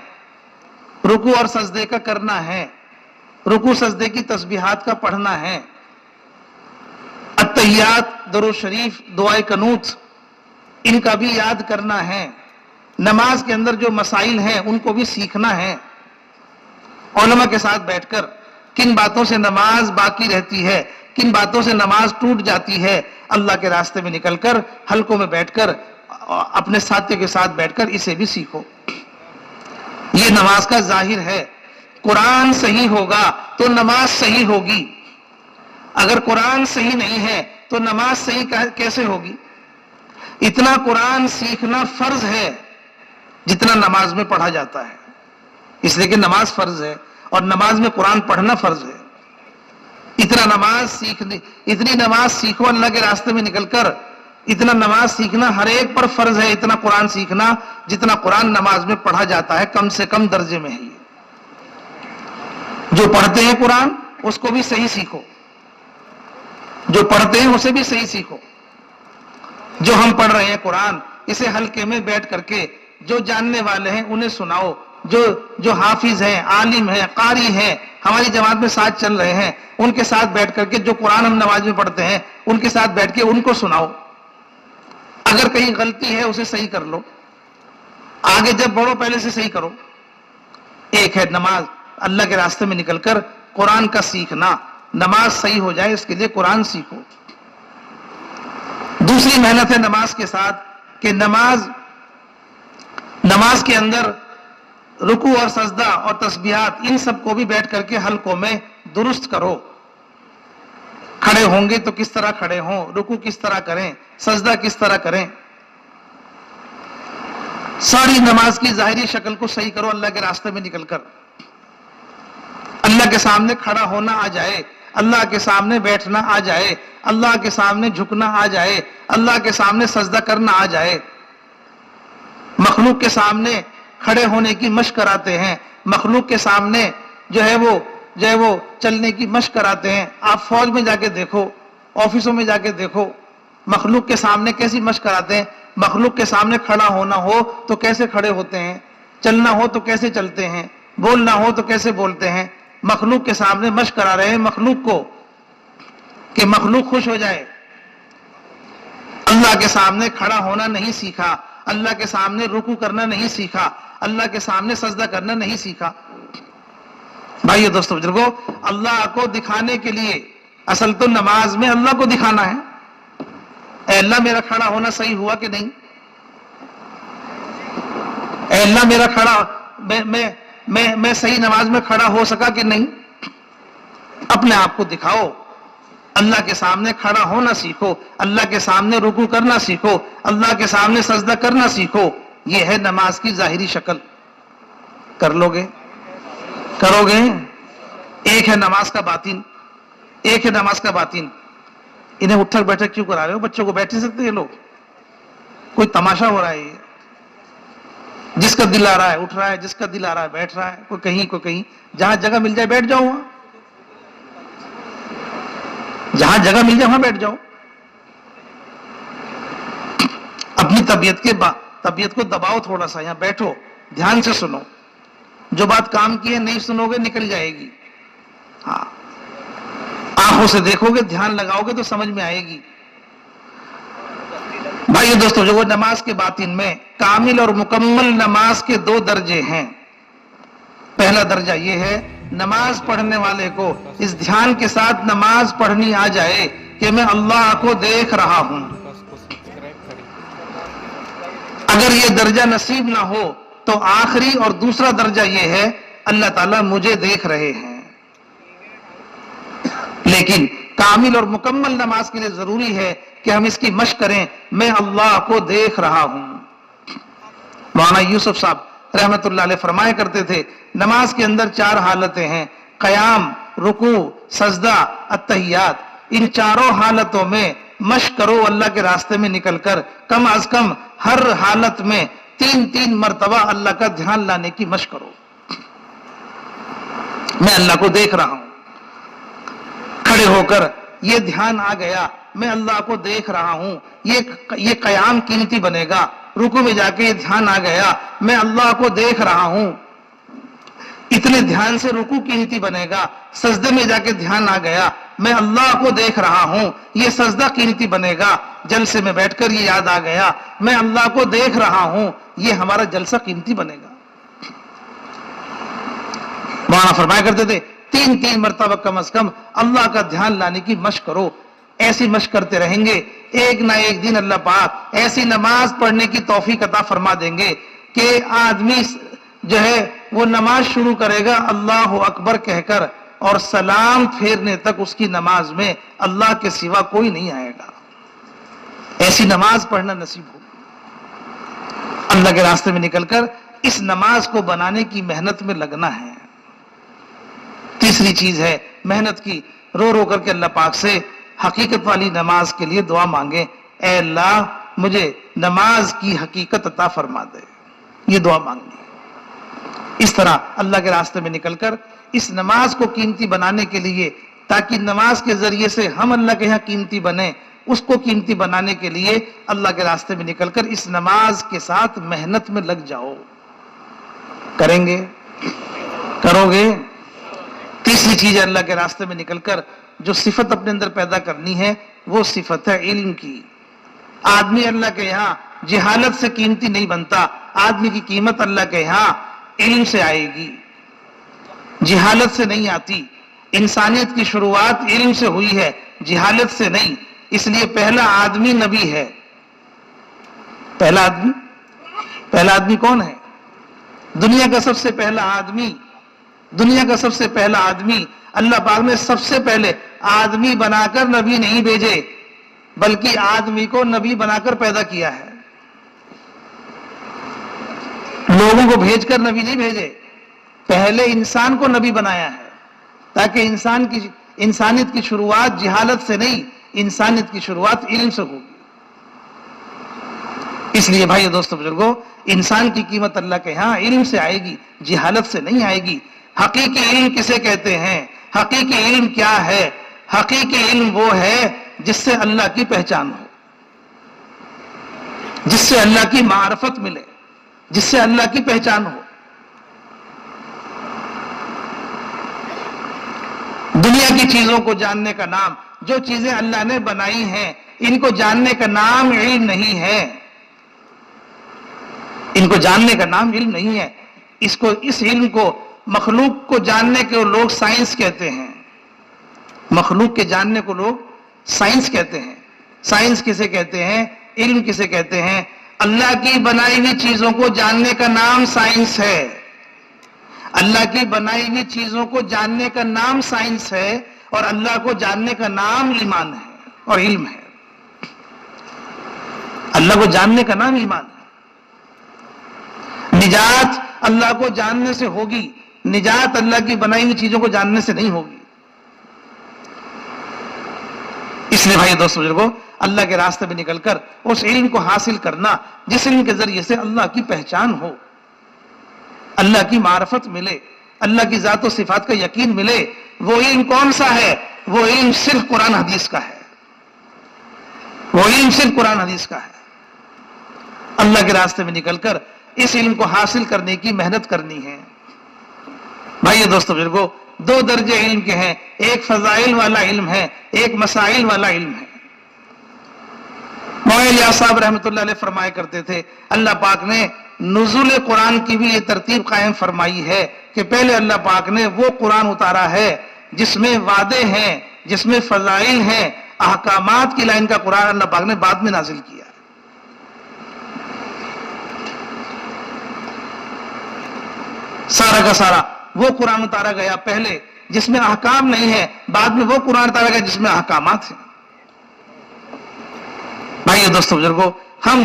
Speaker 2: رکوع اور سجدے کا کرنا ہے، رکوع سجدے کی تسبیحات کا پڑھنا ہے، التحیات، درود شریف، دعائے قنوت، ان کا بھی یاد کرنا ہے. نماز کے اندر جو مسائل ہیں ان کو بھی سیکھنا ہے. علماء کے ساتھ بیٹھ کر کن باتوں سے نماز باقی رہتی ہے، کن باتوں سے نماز ٹوٹ جاتی ہے، اللہ کے راستے میں نکل کر حلقوں میں بیٹھ کر اپنے ساتھیوں کے ساتھ بیٹھ کر اسے بھی سیکھو. یہ نماز کا ظاہر ہے. قرآن صحیح ہوگا تو نماز صحیح ہوگی. اگر قرآن صحیح نہیں ہے تو نماز صحیح کیسے ہوگی؟ اتنا قرآن سیکھنا فرض ہے جتنا نماز میں پڑھا جاتا ہے. اس لیے کہ نماز فرض ہے اور نماز میں قرآن پڑھنا فرض ہے. اتنی نماز سیکھو اللہ کے راستے میں نکل کر. اتنا نماز سیکھنا ہر ایک پر فرض ہے، اتنا قرآن سیکھنا جتنا قرآن نماز میں پڑھا جاتا ہے کم سے کم درجے میں ہے. جو پڑھتے ہیں قرآن اس کو بھی صحیح سیکھو، جو پڑھتے ہیں اسے بھی صحیح سیکھو. جو ہم پڑھ رہے ہیں قرآن اسے حلقے میں بیٹھ کر کے جو جاننے والے ہیں انہیں سناؤ. جو حافظ ہیں، عالم ہیں، قاری ہیں، ہماری جماعت میں ساتھ چل رہے ہیں، ان کے ساتھ بیٹھ کر کے جو قرآن ہم نماز میں پڑھتے ہیں ان کے ساتھ بیٹھ کے ان کو سناؤ. اگر کہیں غلطی ہے اسے صحیح کر لو. آگے جب بڑھو پہلے سے صحیح کرو. ایک ہے نماز اللہ کے راستے میں نکل کر قرآن کا سیکھنا. نماز صحیح ہو جائے اس کے لیے قرآن سیکھو. دوسری محنت ہے نماز کے ساتھ کہ نماز کے اندر رکوع اور سجدہ اور تسبیحات ان سب کو بھی بیٹھ کر کے حلقوں میں درست کرو. کھڑے ہوں گے تو کس طرح کھڑے ہوں، رکوع کس طرح کریں، سجدہ کس طرح کریں. ساری نماز کی ظاہری شکل کو صحیح کرو اللہ کے راستے میں نکل کر. اللہ کے سامنے کھڑا ہونا آ جائے، اللہ کے سامنے بیٹھنا آ جائے، اللہ کے سامنے جھکنا آ جائے، اللہ کے سامنے سجدہ کرنا آ جائے۔ مخلوق کے سامنے کھڑے ہونے کی مشق کراتے ہیں، مخلوق کے سامنے جو ہے وہ چلنے کی مشق کراتے ہیں۔ آپ فوج میں جا کے دیکھو، آفسوں میں جا کے دیکھو، مخلوق کے سامنے کیسی مشق کراتے ہیں۔ مخلوق کے سامنے کھڑا ہونا ہو تو کیسے کھڑے ہوتے ہیں، چلنا ہو تو کیسے چلتے ہیں، بولنا ہو تو کیسے بولتے ہیں۔ مخلوق کے سامنے مشق کرا رہے ہیں مخلوق کو کہ مخلوق خوش ہو جائے۔ اللہ کے سامنے کھڑا ہونا نہیں سیکھا، اللہ کے سامنے رکوع کرنا نہیں سیکھا، اللہ کے سامنے سجدہ کرنا نہیں سیکھا۔ بھائیو دوستو بزرگو، اللہ کو دکھانے کے لیے اصل تو نماز میں اللہ کو دکھانا ہے۔ اے اللہ میرا کھڑا ہونا صحیح ہوا کہ نہیں، اے اللہ میرا کھڑا میں صحیح نماز میں کھڑا ہو سکا کہ نہیں۔ اپنے آپ کو دکھاؤ، اللہ کے سامنے کھڑا ہونا سیکھو، اللہ کے سامنے رکوع کرنا سیکھو، اللہ کے سامنے سجدہ کرنا سیکھو۔ یہ ہے نماز کی ظاہری شکل۔ کر لو گے، کرو گے۔ ایک ہے نماز کا باطن، ایک ہے نماز کا باطن۔ انہیں اٹھک بیٹھک کیوں کرا رہے ہو؟ بچوں کو بیٹھ نہیں سکتے یہ لوگ؟ کوئی تماشا ہو رہا ہے یہ؟ جس کا دل آ رہا ہے اٹھ رہا ہے، جس کا دل آ رہا ہے بیٹھ رہا ہے، کوئی کہیں جہاں جگہ مل جائے بیٹھ جاؤ، وہاں جہاں جگہ مل جائے وہاں بیٹھ جاؤ۔ اپنی طبیعت کو دباؤ تھوڑا سا، یہاں بیٹھو، دھیان سے سنو۔ جو بات کام کی ہے نہیں سنو گے نکل جائے گی۔ ہاں، آنکھوں سے دیکھو گے، دھیان لگاؤ گے تو سمجھ میں آئے گی۔ بھائی دوستو، جو وہ نماز کے باطن میں کامل اور مکمل نماز کے دو درجے ہیں۔ پہلا درجہ یہ ہے، نماز پڑھنے والے کو اس دھیان کے ساتھ نماز پڑھنی آ جائے کہ میں اللہ کو دیکھ رہا ہوں۔
Speaker 1: مرکز کو سبسکرائب کریں۔
Speaker 2: اگر یہ درجہ نصیب نہ ہو تو آخری اور دوسرا درجہ یہ ہے، اللہ تعالیٰ مجھے دیکھ رہے ہیں۔ لیکن کامل اور مکمل نماز کے لیے ضروری ہے کہ ہم اس کی مشق کریں، میں اللہ کو دیکھ رہا ہوں۔ مولانا یوسف صاحب رحمت اللہ علیہ فرمایا کرتے تھے، نماز کے اندر 4 حالتیں ہیں، قیام، رکوع، سجدہ، التحیات۔ ان چاروں حالتوں میں مشق کرو اللہ کے راستے میں نکل کر، کم از کم ہر حالت میں 3 مرتبہ اللہ کا دھیان لانے کی مشق کرو۔ میں اللہ کو دیکھ رہا ہوں، کھڑے ہو کر یہ دھیان آ گیا، میں اللہ کو دیکھ رہا ہوں، یہ قیام قیمتی بنے گا۔ رکوع میں جا کے یہ دھیان آ گیا، میں اللہ کو دیکھ رہا ہوں، اتنے دھیان سے رکوع قیمتی بنے گا۔ سجدے میں جا کے دھیان آ گیا، میں اللہ کو دیکھ رہا ہوں، یہ سجدہ قیمتی بنے گا۔ جلسے میں بیٹھ کر یہ یاد آ گیا، میں اللہ کو دیکھ رہا ہوں، یہ ہمارا جلسہ قیمتی بنے گا۔ مولانا فرمایا کرتے تھے، 3 مرتبہ کم از کم اللہ کا دھیان لانے کی مشق کرو۔ ایسی مشق کرتے رہیں گے، ایک نہ ایک دن اللہ پاک ایسی نماز پڑھنے کی توفیق عطا فرما دیں گے کہ آدمی جو ہے وہ نماز شروع کرے گا اللہ اکبر کہہ کر، اور سلام پھیرنے تک اس کی نماز میں اللہ کے سوا کوئی نہیں آئے گا۔ ایسی نماز پڑھنا نصیب ہو۔ اللہ کے راستے میں نکل کر اس نماز کو بنانے کی محنت میں لگنا ہے۔ تیسری چیز ہے محنت کی، رو رو کر کے اللہ پاک سے حقیقت والی نماز کے لیے دعا مانگیں، اے اللہ مجھے نماز کی حقیقت عطا فرما دے، یہ دعا مانگنی۔ اس طرح اللہ کے راستے میں نکل کر اس نماز کو قیمتی بنانے کے لیے، تاکہ نماز کے ذریعے سے ہم اللہ کے یہاں قیمتی بنیں، اس کو قیمتی بنانے کے لیے اللہ کے راستے میں نکل کر اس نماز کے ساتھ محنت میں لگ جاؤ۔ کریں گے؟ کرو گے؟ تیسری چیز ہے اللہ کے راستے میں نکل کر جو صفت اپنے اندر پیدا کرنی ہے، وہ صفت ہے علم کی۔ آدمی اللہ کے یہاں جہالت سے قیمتی نہیں بنتا، آدمی کی قیمت اللہ کے یہاں علم سے آئے گی، جہالت سے نہیں آتی۔ انسانیت کی شروعات علم سے ہوئی ہے، جہالت سے نہیں۔ اس لیے پہلا آدمی نبی ہے۔ پہلا آدمی کون ہے؟ دنیا کا سب سے پہلا آدمی اللہ پاک نے سب سے پہلے آدمی بنا کر نبی نہیں بھیجے، بلکہ آدمی کو نبی بنا کر پیدا کیا ہے۔ لوگوں کو بھیج کر نبی نہیں بھیجے، پہلے انسان کو نبی بنایا ہے، تاکہ इंसानियत की शुरुआत जिहालत से नहीं, इंसानियत की शुरुआत इल्म से होगी। इसलिए भाई दोस्तों बुजुर्गों, इंसान की कीमत अल्लाह के यहाँ इल्म से आएगी, जिहालत से नहीं आएगी। हकीकी इल्म किसे कहते हैं? हकीकी इल्म क्या है? हकीकी इल्म वो है जिससे अल्लाह की पहचान हो, जिससे अल्लाह की मारफत मिले, जिससे अल्लाह की पहचान हो। दुनिया की चीजों को जानने का नाम, जो चीजें अल्लाह ने बनाई हैं, इनको जानने का नाम इल्म नहीं है। इनको जानने का नाम इल्म नहीं है। इस इल्म को, मखलूक को जानने के लोग साइंस कहते हैं। मखलूक के जानने को लोग साइंस कहते हैं। साइंस किसे कहते हैं? इल्म किसे कहते हैं? अल्लाह की बनाई हुई चीजों को जानने का नाम साइंस है। अल्लाह की बनाई हुई चीजों को जानने का नाम साइंस है, और अल्लाह को जानने का नाम ईमान है और इल्म है। अल्लाह को जानने का नाम ईमान है। निजात अल्लाह को जानने से होगी, निजात अल्लाह की बनाई हुई चीजों को जानने से नहीं होगी। इसलिए भाई दोस्तों बुजुर्गों, अल्लाह के रास्ते में निकलकर उस इल्म को हासिल करना जिस इल्म के जरिए से अल्लाह की पहचान हो, अल्लाह की मारफत मिले, अल्लाह की जात और सिफात का यकीन मिले, वो इल्म कौन सा है? वो इल्म सिर्फ कुरान हदीस का है। वो इल्म सिर्फ कुरान हदीस का है। अल्लाह के रास्ते में निकलकर इस इल्म को हासिल करने की मेहनत करनी है। भाई दोस्तों बुजुर्गों, दो दर्जे इल्म के हैं, एक फजाइल वाला इल्म है, एक मसाइल वाला इल्म है। मौलाना साहब रहमतुल्लाह अलैह फरमाया करते थे, अल्लाह पाक ने नुज़ुल कुरान की भी ये तरतीब कायम फरमाई है कि पहले अल्लाह पाक ने वो कुरान उतारा है जिसमें वादे हैं, जिसमें फजाइल हैं, अहकामात की लाइन का कुरान अल्लाह पाक ने बाद में नाजिल किया। सारा का सारा वो कुरान उतारा गया पहले जिसमें अहकाम नहीं है, बाद में वो कुरान उतारा गया जिसमें अहकामात हैं। भाइयों दोस्तों बुजुर्गों, हम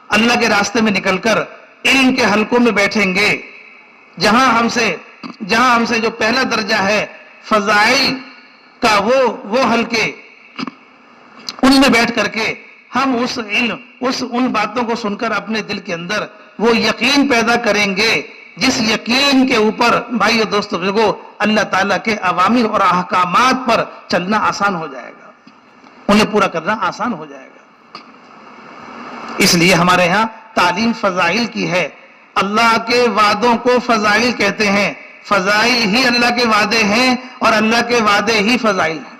Speaker 2: अल्लाह के रास्ते में निकलकर इल्म के हलकों में बैठेंगे, जहां हमसे जो पहला दर्जा है फजाइल का, वो हलके, उनमें बैठ करके हम उन बातों को सुनकर अपने दिल के अंदर वो यकीन पैदा करेंगे जिस यकीन के ऊपर भाइयों दोस्तों बुजुर्गों अल्लाह ताला के अवामिर और अहकामात पर चलना आसान हो जाएगा, उन्हें पूरा करना आसान हो जाएगा। इसलिए हमारे यहाँ तालीम फजाइल की है। अल्लाह के वादों को फजाइल कहते हैं। फजाइल ही अल्लाह के वादे हैं और अल्लाह के वादे ही फजाइल हैं।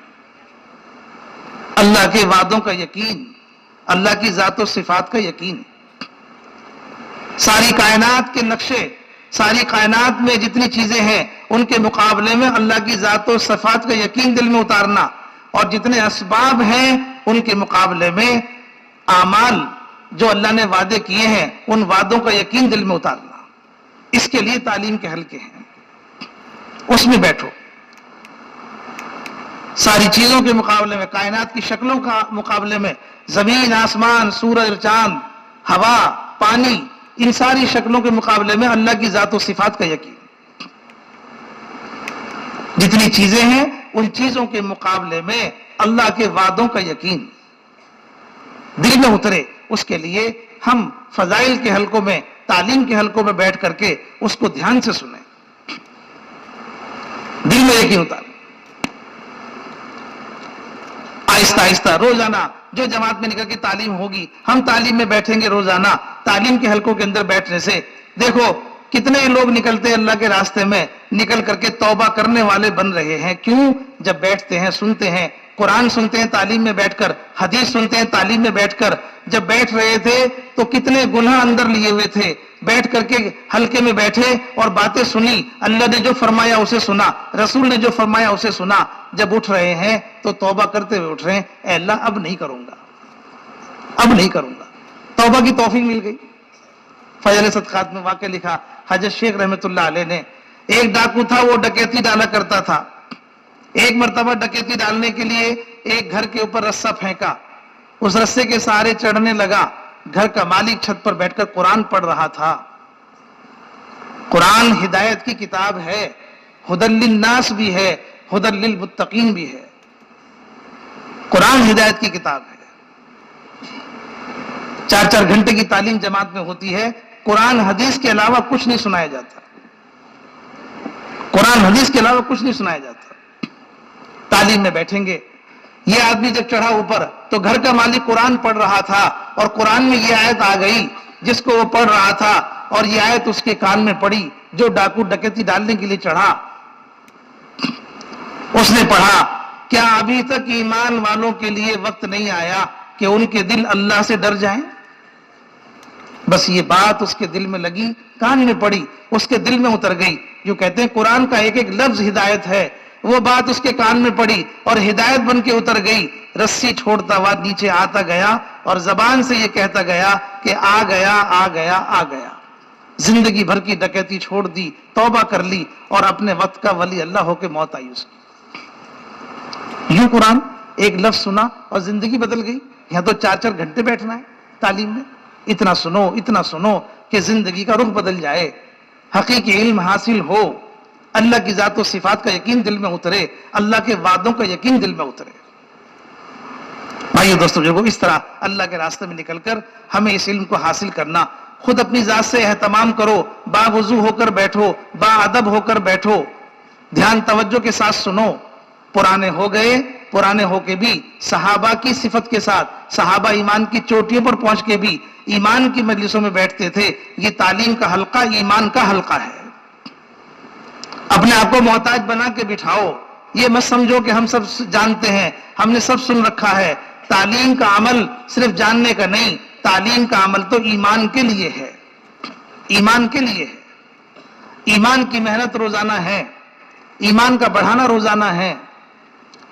Speaker 2: अल्लाह के वादों का यकीन, अल्लाह की जात और सिफात का यकीन, सारी कायनात के नक्शे, सारी कायनात में जितनी चीजें हैं उनके मुकाबले में अल्लाह की जात और सिफात का यकीन दिल में उतारना, और जितने असबाब हैं उनके मुकाबले में आमाल जो अल्लाह ने वादे किए हैं उन वादों का यकीन दिल में उतारना, इसके लिए तालीम के हल्के हैं। उसमें बैठो, सारी चीजों के मुकाबले में, कायनात की शक्लों का मुकाबले में, जमीन आसमान, सूरज चांद, हवा पानी, इन सारी शक्लों के मुकाबले में अल्लाह की जात और सिफात का यकीन। जितनी चीजें हैं उन चीजों के मुकाबले में अल्लाह के वादों का यकीन दिल में उतरे, उसके लिए हम फजाइल के हलकों में, तालीम के हलकों में बैठ करके उसको ध्यान से सुने, दिल में यकीन उतारे। आहिस्ता आहिस्ता रोजाना जो जमात में निकल के तालीम होगी, हम तालीम में बैठेंगे रोजाना। तालीम के हलकों के अंदर बैठने से देखो कितने लोग निकलते हैं अल्लाह के रास्ते में, निकल करके तौबा करने वाले बन रहे हैं। क्यों? जब बैठते हैं, सुनते हैं, कुरान सुनते हैं तालीम में बैठकर, हदीस सुनते हैं तालीम में बैठकर। जब बैठ रहे थे तो कितने गुनाह अंदर लिए हुए थे, बैठ करके हल्के में बैठे और बातें सुनी, अल्लाह ने जो फरमाया उसे सुना, रसूल ने जो फरमाया उसे सुना। जब उठ रहे हैं तो तौबा करते हुए उठ रहे हैं, ऐ अल्लाह अब नहीं करूंगा, अब नहीं करूंगा। तौबा की तौफीक मिल गई। फजल सदकात में वाक़या लिखा, हजरत शेख रहमतुल्लाह अलैह ने, एक डाकू था, वो डकैती डाला करता था। एक मर्तबा डकैती डालने के लिए एक घर के ऊपर रस्सा फेंका, उस रस्से के सहारे चढ़ने लगा। घर का मालिक छत पर बैठकर कुरान पढ़ रहा था। कुरान हिदायत की किताब है, हुदल लिन्नास भी है, हुदल लिल मुत्तकीन भी है। कुरान हिदायत की किताब है। 4-4 घंटे की तालीम जमात में होती है, कुरान हदीस के अलावा कुछ नहीं सुनाया जाता। कुरान हदीस के अलावा कुछ नहीं सुनाया जाता। तालीम में बैठेंगे। ये आदमी जब चढ़ा ऊपर तो घर का मालिक कुरान पढ़ रहा था और कुरान में ये आयत आ गई जिसको वो पढ़ रहा था और ये आयत उसके कान में पड़ी। जो डाकू डकैती डालने के लिए चढ़ा उसने पढ़ा, क्या अभी तक ईमान वालों के लिए वक्त नहीं आया कि उनके दिल अल्लाह से डर जाएं? बस ये बात उसके दिल में लगी, कान में पड़ी, उसके दिल में उतर गई। जो कहते हैं कुरान का एक एक लफ्ज हिदायत है, वो बात उसके कान में पड़ी और हिदायत बन के उतर गई। रस्सी छोड़ता हुआ नीचे आता गया और जबान से ये कहता गया कि आ गया आ गया आ गया। जिंदगी भर की डकैती छोड़ दी, तौबा कर ली और अपने वक्त का वली अल्लाह होके मौत आई उसकी। यूं कुरान एक लफ्ज सुना और जिंदगी बदल गई। यहां तो 4-4 घंटे बैठना है तालीम में। इतना सुनो कि जिंदगी का रुख बदल जाए, हकीकी इल्म हासिल हो, अल्लाह की जात और सिफात का यकीन दिल में उतरे, अल्लाह के वादों का यकीन दिल में उतरे। भाइयों दोस्तों बुजुर्गों, इस तरह अल्लाह के रास्ते में निकलकर हमें इस इल्म को हासिल करना। खुद अपनी जात से एहतमाम करो, बावुजू होकर बैठो, बाअदब होकर बैठो, ध्यान तवज्जो के साथ सुनो। पुराने हो गए, पुराने होके भी सहाबा की सिफत के साथ, सहाबा ईमान की चोटियों पर पहुंच के भी ईमान की मजलिसों में बैठते थे। ये तालीम का हल्का ईमान का हल्का है। अपने आप को मोहताज बना के बिठाओ। ये मत समझो कि हम सब जानते हैं, हमने सब सुन रखा है। तालीम का अमल सिर्फ जानने का नहीं, तालीम का अमल तो ईमान के लिए है, ईमान के लिए है। ईमान की मेहनत रोजाना है, ईमान का बढ़ाना रोजाना है।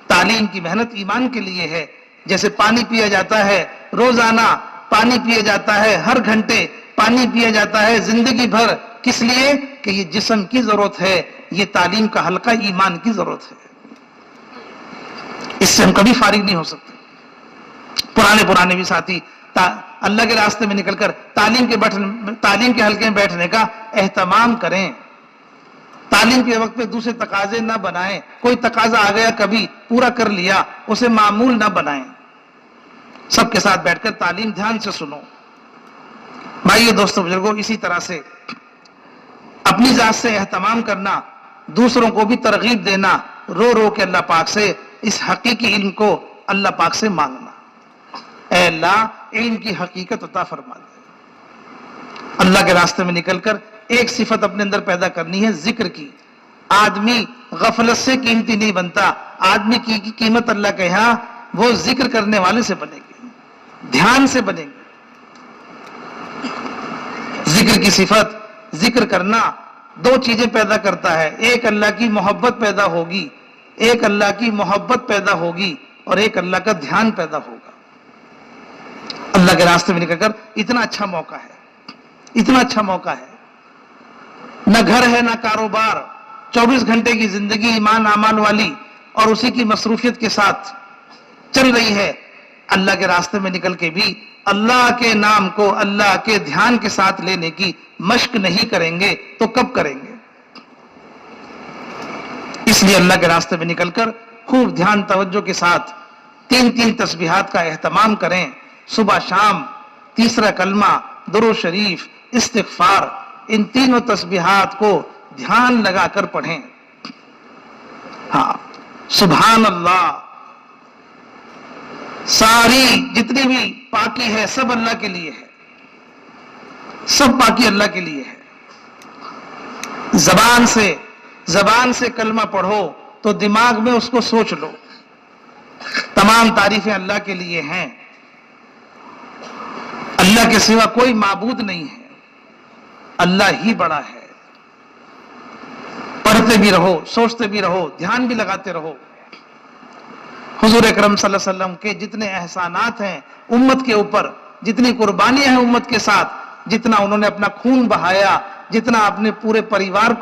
Speaker 2: तालीम की मेहनत ईमान के लिए है। जैसे पानी पिया जाता है, रोजाना पानी पिया जाता है, हर घंटे पानी पिया जाता है, जिंदगी भर। किस लिए? कि ये जिस्म की जरूरत है, ये तालीम का हल्का ईमान की जरूरत है। इससे हम कभी फारिग नहीं हो सकते। पुराने भी साथी अल्लाह के रास्ते में निकलकर तालीम के हल्के में बैठने का एहतमाम करें। तालीम के वक्त पे दूसरे तकाजे ना बनाएं। कोई तकाजा आ गया कभी पूरा कर लिया, उसे मामूल ना बनाएं। सबके साथ बैठकर तालीम ध्यान से सुनो। भाइयों दोस्तों बुजुर्गों, इसी तरह से अपनी जात से एहतमाम करना, दूसरों को भी तरगीब देना, रो रो के अल्लाह पाक से इस हकीकी इल्म को अल्लाह पाक से मांगना। ऐ अल्लाह इल्म की हकीकत अता फरमा दे। अल्लाह के रास्ते में निकलकर एक सिफत अपने अंदर पैदा करनी है, जिक्र की। आदमी गफलत से कीमती नहीं बनता। आदमी की कीमत अल्लाह के यहां वो जिक्र करने वाले से बनेगी, ध्यान से बनेगी। जिक्र की सिफत, जिक्र करना 2 चीजें पैदा करता है। एक अल्लाह की मोहब्बत पैदा होगी, एक अल्लाह की मोहब्बत पैदा होगी और एक अल्लाह का ध्यान पैदा होगा। अल्लाह के रास्ते में निकलकर इतना अच्छा मौका है, इतना अच्छा मौका है। न घर है न कारोबार, 24 घंटे की जिंदगी ईमान आमाल वाली और उसी की मसरूफियत के साथ चल रही है। अल्लाह के रास्ते में निकल के भी अल्लाह के नाम को अल्लाह के ध्यान के साथ लेने की मश्क नहीं करेंगे तो कब करेंगे? इसलिए अल्लाह के रास्ते में निकलकर खूब ध्यान तवज्जो के साथ 3-3 तस्बीहात का एहतमाम करें। सुबह शाम 3रा कलमा, दुरूद शरीफ, इस्तिगफार, इन तीनों तस्बीहात को ध्यान लगाकर पढ़ें। हाँ, सुभान अल्लाह, सारी जितनी भी पाकी है सब अल्लाह के लिए है, सब पाकी अल्लाह के लिए है। जबान से कलमा पढ़ो तो दिमाग में उसको सोच लो। तमाम तारीफें अल्लाह के लिए हैं। अल्लाह के सिवा कोई माबूद नहीं है, अल्लाह ही बड़ा है। पढ़ते भी रहो, सोचते भी रहो, ध्यान भी लगाते रहो। हुजूर अकरम सल्लल्लाहु अलैहि वसल्लम के जितने एहसानात हैं उम्मत के ऊपर, जितनी कुर्बानियां हैं उम्मत के साथ, जितना उन्होंने अपना खून बहाया, जितना अपने पूरे परिवार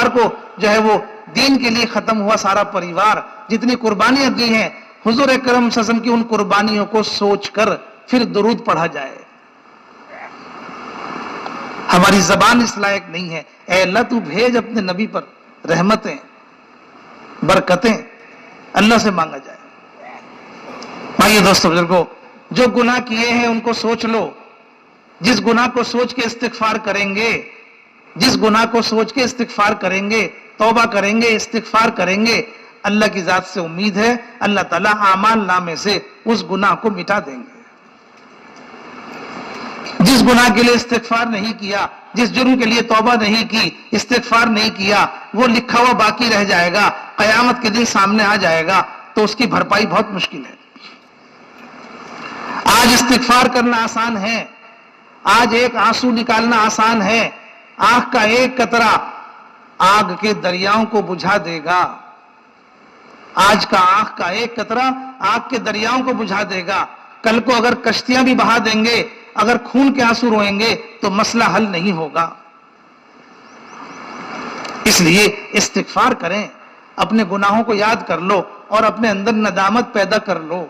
Speaker 2: को जो है वो दीन के लिए खत्म हुआ सारा परिवार, जितनी कुर्बानियां दी हैं, हुजूर अकरम सल्लल्लाहु अलैहि वसल्लम की उन कुर्बानियों को सोचकर फिर दुरूद पढ़ा जाए। हमारी जबान इस लायक नहीं है। ऐ अल्लाह तू भेज अपने नबी पर रहमतें, बरकतें अल्लाह से मांगा जाए। भाइयों दोस्तों बुजुर्गों, जो गुनाह किए हैं उनको सोच लो। जिस गुनाह को सोच के इस्तिगफार करेंगे, जिस गुनाह को सोच के इस्तिगफार करेंगे, तौबा करेंगे, इस्तिगफार करेंगे, अल्लाह की जात से उम्मीद है अल्लाह ताला आमाल नामे से उस गुनाह को मिटा देंगे। जिस गुनाह के लिए इस्तिगफार नहीं किया, जिस जुर्म के लिए तौबा नहीं की, इस्तिगफार नहीं किया, वो लिखा हुआ बाकी रह जाएगा, कयामत के दिन सामने आ जाएगा, तो उसकी भरपाई बहुत मुश्किल है। आज इस्तिगफार करना आसान है, आज एक आंसू निकालना आसान है, आंख का एक कतरा आग के दरियाओं को बुझा देगा। आज का आंख का एक कतरा आग के दरियाओं को बुझा देगा। कल को अगर कश्तियां भी बहा देंगे, अगर खून के आंसू रोएंगे तो मसला हल नहीं होगा। इसलिए इस्तिगफार करें, अपने गुनाहों को याद कर लो और अपने अंदर नदामत पैदा कर लो।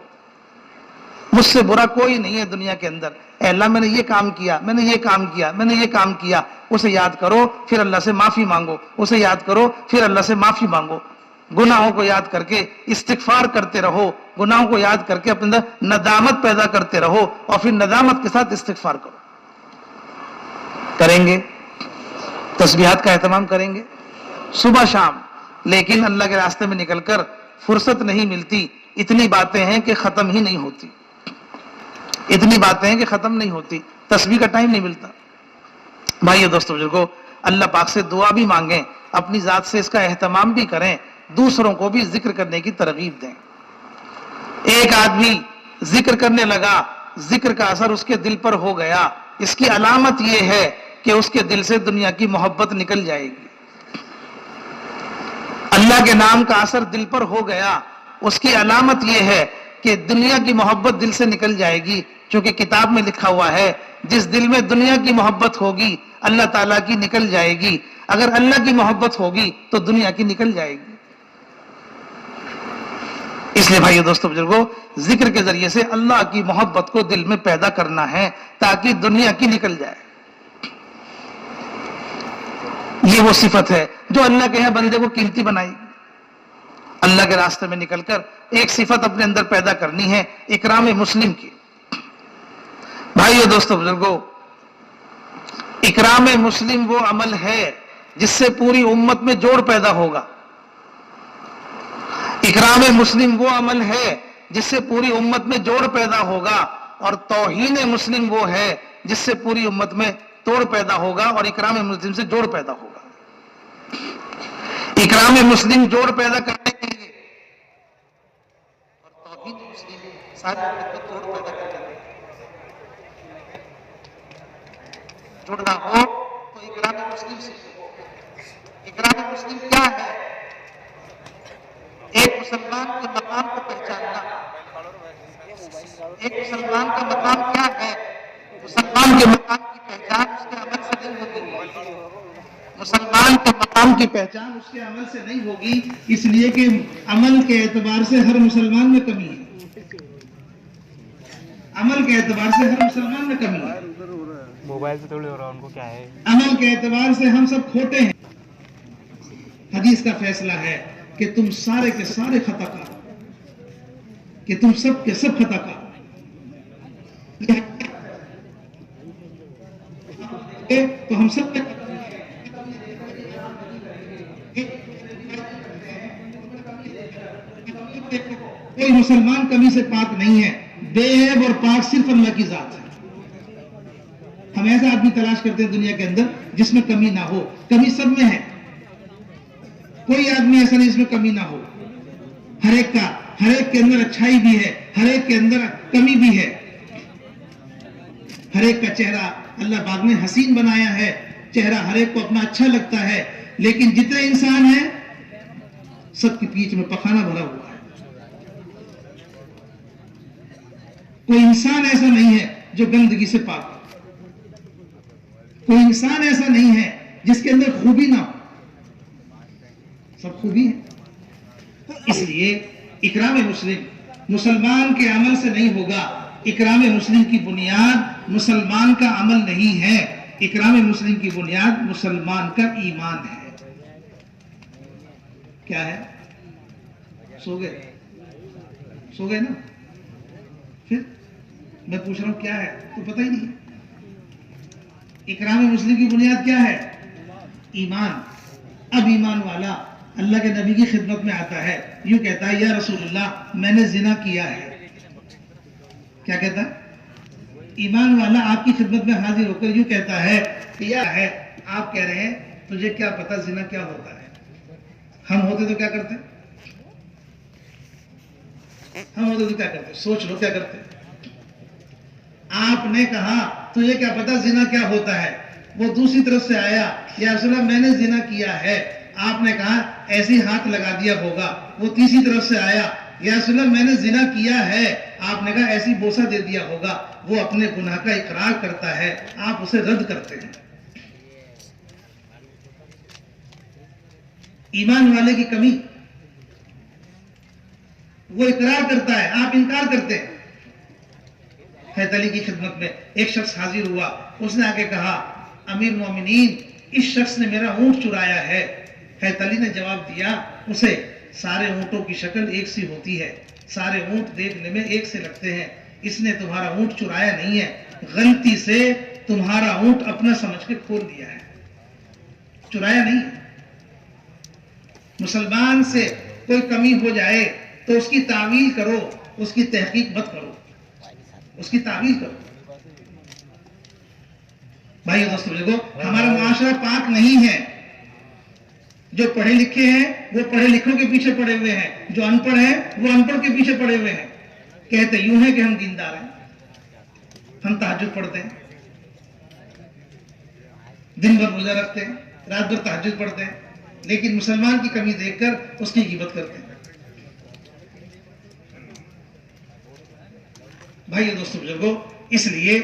Speaker 2: मुझसे बुरा कोई नहीं है दुनिया के अंदर। ऐ अल्लाह मैंने ये काम किया, मैंने ये काम किया, मैंने ये काम किया, उसे याद करो, फिर अल्लाह से माफी मांगो, उसे याद करो, फिर अल्लाह से माफी मांगो। गुनाहों को याद करके इस्तिगफार करते रहो, गुनाहों को याद करके अपने अंदर नदामत पैदा करते रहो और फिर नदामत के साथ इस्तिगफार करो। करेंगे, तस्बीहात का एहतमाम करेंगे सुबह शाम, लेकिन अल्लाह के रास्ते में निकलकर फुर्सत नहीं मिलती। इतनी बातें हैं कि खत्म ही नहीं होती, इतनी बातें हैं कि खत्म नहीं होती, तस्बीह का टाइम नहीं मिलता। भाइयों दोस्तों बुजुर्गों, अल्लाह पाक से दुआ भी मांगें, अपनी जात से इसका एहतमाम भी करें, दूसरों को भी जिक्र करने की तरगीब दें। एक आदमी जिक्र करने लगा, जिक्र का असर उसके दिल पर हो गया, इसकी अलामत यह है कि उसके दिल से दुनिया की मोहब्बत निकल जाएगी। अल्लाह के नाम का असर दिल पर हो गया, उसकी अलामत यह है कि दुनिया की मोहब्बत दिल से निकल जाएगी। क्योंकि किताब में लिखा हुआ है, जिस दिल में दुनिया की मोहब्बत होगी अल्लाह ताला की निकल जाएगी, अगर अल्लाह की मोहब्बत होगी तो दुनिया की निकल जाएगी। इसलिए भाइयों दोस्तों बुजुर्गों, जिक्र के जरिए से अल्लाह की मोहब्बत को दिल में पैदा करना है ताकि दुनिया की निकल जाए। ये वो सिफत है जो अल्लाह के यहाँ बंदे को कीमती बनाएगी। अल्लाह के रास्ते में निकलकर एक सिफत अपने अंदर पैदा करनी है, इकराम मुस्लिम की। भाइयों दोस्तों बुजुर्गों, इकराम मुस्लिम वो अमल है जिससे पूरी उम्मत में जोड़ पैदा होगा। इकराम मुस्लिम वो अमल है जिससे पूरी उम्मत में जोड़ पैदा होगा, और तौहीन मुस्लिम वो है जिससे पूरी उम्मत में तोड़ पैदा होगा और इकराम मुस्लिम से जोड़ पैदा होगा। इकराम मुस्लिम जोड़ पैदा करने के लिए और तौहीन मुस्लिम सारी उम्मत में तोड़ पैदा करने के लिए जुड़ना हो तो इकराम मुस्लिम से। इकराम मुस्लिम क्या है? एक मुसलमान के मकाम को पहचानना। एक मुसलमान का मकाम क्या है? मुसलमान के मकाम की पहचान उसके अमल से नहीं होगी। मुसलमान के मकाम की पहचान उसके अमल से नहीं होगी, इसलिए कि अमल के एतबार से हर मुसलमान में कमी है। अमल के एतबार से हर मुसलमान में कमी है।
Speaker 1: मोबाइल से थोड़ी हो रहा है, उनको क्या है?
Speaker 2: अमल के एतबार से हम सब खोटे हैं। हदीस का फैसला है कि तुम सारे के सारे खताकार, कि तुम सब के सब खताकार। तो हम सब कोई मुसलमान कमी से पाक नहीं है, बेऐब और पाक सिर्फ अल्लाह की जात है। हम ऐसा आदमी तलाश करते हैं दुनिया के अंदर जिसमें कमी ना हो। कमी सब में है, कोई आदमी ऐसा नहीं जिसमें कमी ना हो। हर एक के अंदर अच्छाई भी है, हर एक के अंदर कमी भी है। हर एक का चेहरा अल्लाह पाक ने हसीन बनाया है, चेहरा हर एक को अपना अच्छा लगता है, लेकिन जितने इंसान हैं सबके बीच में पखाना भरा हुआ है। कोई इंसान ऐसा नहीं है जो गंदगी से पाक हो, कोई इंसान ऐसा नहीं है जिसके अंदर खूबी ना हो, सब खूबी है। इसलिए इकराम मुस्लिम मुसलमान के अमल से नहीं होगा। इकराम मुस्लिम की बुनियाद मुसलमान का अमल नहीं है, इकराम मुस्लिम की बुनियाद मुसलमान का ईमान है। क्या है? सो गए ना? फिर मैं पूछ रहा हूं क्या है तो पता ही नहीं। इकराम मुस्लिम की बुनियाद क्या है? ईमान। अब ईमान वाला अल्लाह के नबी की खिदमत में आता है, यूं कहता है या रसूलुल्लाह मैंने जिना किया है। क्या कहता है? ईमान वाला आपकी खिदमत में हाजिर होकर यूं कहता है कि या है, आप कह रहे हैं तुझे क्या पता जिना क्या होता है। हम होते तो क्या करते? सोच लो क्या करते। आपने कहा तुझे क्या पता जिना क्या होता है, वो दूसरी तरफ से आया या रसूलल्लाह मैंने जिना किया है, आपने कहा ऐसे हाथ लगा दिया होगा। वो तीसरी तरफ से आया या रसूलल्लाह मैंने जिना किया है, आपने कहा ऐसी बोसा दे दिया होगा। वो अपने गुनाह का इकरार करता है, आप उसे रद्द करते हैं। ईमान वाले की कमी, वो इकरार करता है, आप इनकार करते हैं। हैदर अली की खिदमत में एक शख्स हाजिर हुआ, उसने आके कहा अमीर मोमिनीन इस शख्स ने मेरा ऊंट चुराया है। हैदर अली ने जवाब दिया उसे सारे ऊंटों की शक्ल एक सी होती है, सारे ऊंट देखने में एक से लगते हैं, इसने तुम्हारा ऊंट चुराया नहीं है, गलती से तुम्हारा ऊंट अपना समझ के खोल दिया है, चुराया नहीं है। मुसलमान से कोई कमी हो जाए तो उसकी तावील करो, उसकी तहकीक मत करो, उसकी तावील करो। भाई दोस्तों देखो, हमारा मुआशरा पाक नहीं है। जो पढ़े लिखे हैं वो पढ़े लिखों के पीछे पड़े हुए हैं, जो अनपढ़ हैं वो अनपढ़ के पीछे पड़े हुए हैं। कहते यूं है कि हम दीनदार हैं, हम तहज्जुद पढ़ते हैं, दिन भर रोजा रखते हैं, रात भर तहज्जुद पढ़ते हैं, लेकिन मुसलमान की कमी देखकर उसकी गिबत करते हैं। भाई दोस्तों बुजुर्गों, इसलिए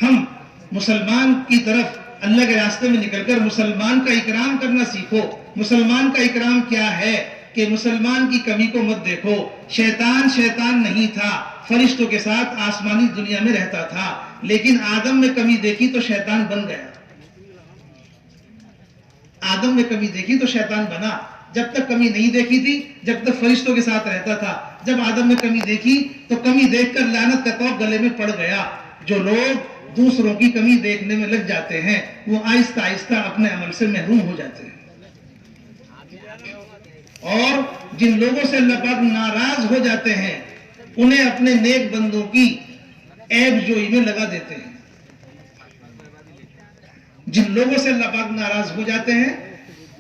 Speaker 2: हम मुसलमान की तरफ अल्लाह के रास्ते में निकलकर मुसलमान का इकराम करना सीखो। मुसलमान का इकराम क्या है कि मुसलमान की कमी को मत देखो। शैतान नहीं था, फरिश्तों के साथ आसमानी दुनिया में रहता था, लेकिन आदम में कमी देखी तो शैतान बन गया। आदम में कमी देखी तो शैतान बना। जब तक कमी नहीं देखी थी, जब तक फरिश्तों के साथ रहता था। जब आदम में कमी देखी तो कमी देखकर लानत का तौब गले में पड़ गया। जो लोग दूसरों की कमी देखने में लग जाते हैं वो आहिस्ता आहिस्ता अपने अमल से महरूम हो जाते हैं। और जिन लोगों से अल्लाह पाक नाराज हो जाते हैं उन्हें अपने नेक बंदों की ऐब जोई में लगा देते हैं। जिन लोगों से अल्लाह पाक नाराज हो जाते हैं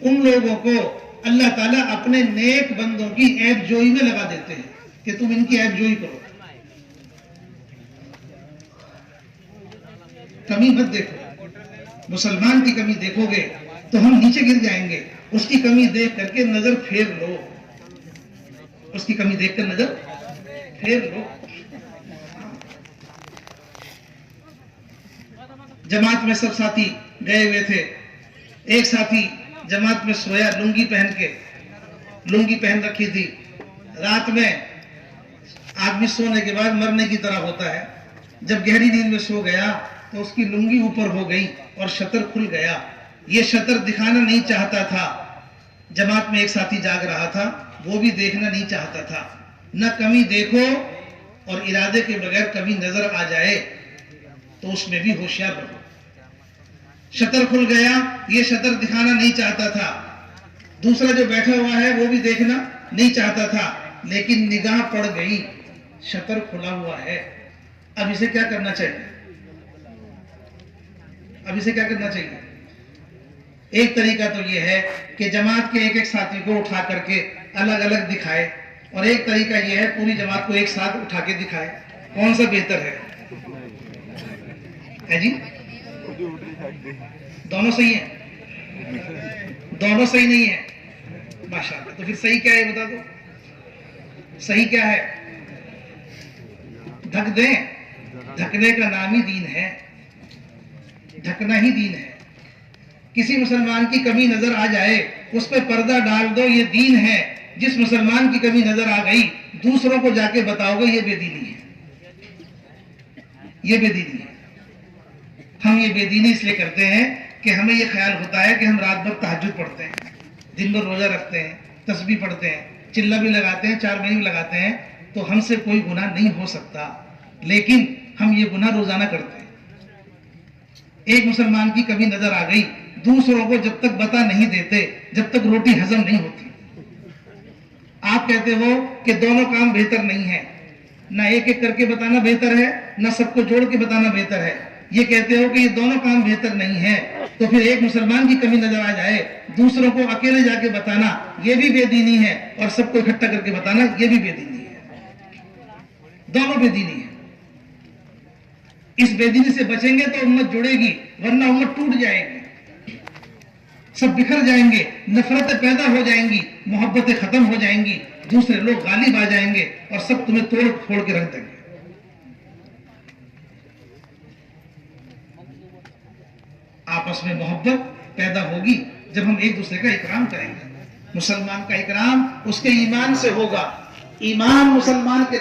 Speaker 2: उन लोगों को अल्लाह ताला अपने नेक बंदों की ऐब जोई में लगा देते हैं कि तुम इनकी ऐब जोई करो। कमी मत देखो। मुसलमान की कमी देखोगे तो हम नीचे गिर जाएंगे। उसकी कमी देख करके नजर फेर लो, उसकी कमी देखकर नजर फेर लो। जमात में सब साथी गए हुए थे, एक साथी जमात में सोया, लुंगी पहन के, लुंगी पहन रखी थी। रात में आदमी सोने के बाद मरने की तरह होता है, जब गहरी नींद में सो गया तो उसकी लुंगी ऊपर हो गई और शतर खुल गया। ये शतर दिखाना नहीं चाहता था। जमात में एक साथी जाग रहा था, वो भी देखना नहीं चाहता था। न कमी देखो और इरादे के बगैर कभी नजर आ जाए तो उसमें भी होशियार रहो। शतर खुल गया, ये शतर दिखाना नहीं चाहता था। दूसरा जो बैठा हुआ है वो भी देखना नहीं चाहता था, लेकिन निगाह पड़ गई, शतर खुला हुआ है। अब इसे क्या करना चाहिए? अब इसे क्या करना चाहिए? एक तरीका तो ये है कि जमात के एक एक साथी को उठा करके अलग अलग दिखाए, और एक तरीका ये है पूरी जमात को एक साथ उठा के दिखाए। कौन सा बेहतर है जी? दोनों सही है? दोनों सही नहीं है? माशाअल्लाह। तो फिर सही क्या है बता दो? सही क्या है? ढक दें। ढकने का नाम ही दीन है, ढकना ही दीन है। किसी मुसलमान की कमी नजर आ जाए उस पर पर्दा डाल दो, ये दीन है। जिस मुसलमान की कमी नजर आ गई दूसरों को जाके बताओगे ये बेदीनी है, ये बेदीनी है। हम ये बेदीनी इसलिए करते हैं कि हमें ये ख्याल होता है कि हम रात भर तहज्जुद पढ़ते हैं, दिन भर रोजा रखते हैं, तस्बीह पढ़ते हैं, चिल्ला भी लगाते हैं, चार महीने भी लगाते हैं, तो हमसे कोई गुनाह नहीं हो सकता, लेकिन हम ये गुनाह रोजाना करते हैं। एक मुसलमान की कभी नजर आ गई, दूसरों को जब तक बता नहीं देते, जब तक रोटी हजम नहीं होती। आप कहते हो कि दोनों काम बेहतर नहीं है, ना एक एक करके बताना बेहतर है, ना सबको जोड़ के बताना बेहतर है। ये कहते हो कि ये दोनों काम बेहतर नहीं है, तो फिर एक मुसलमान की कमी नजर आ जाए, दूसरों को अकेले जाके बताना ये भी बेदीनी है, और सबको इकट्ठा करके बताना ये भी बेदीनी है। दोनों बेदीनी है। इस बेदीनी से बचेंगे तो उम्मत जुड़ेगी, वरना उम्मत टूट जाएगी, सब बिखर जाएंगे, नफरतें पैदा हो जाएंगी, मोहब्बतें खत्म हो जाएंगी, दूसरे लोग गालिब आ जाएंगे और सब तुम्हें तोड़ फोड़ के रख देंगे। आपस में मोहब्बत पैदा होगी जब हम एक दूसरे का इकराम करेंगे। मुसलमान का इकराम उसके ईमान से होगा। ईमान मुसलमान के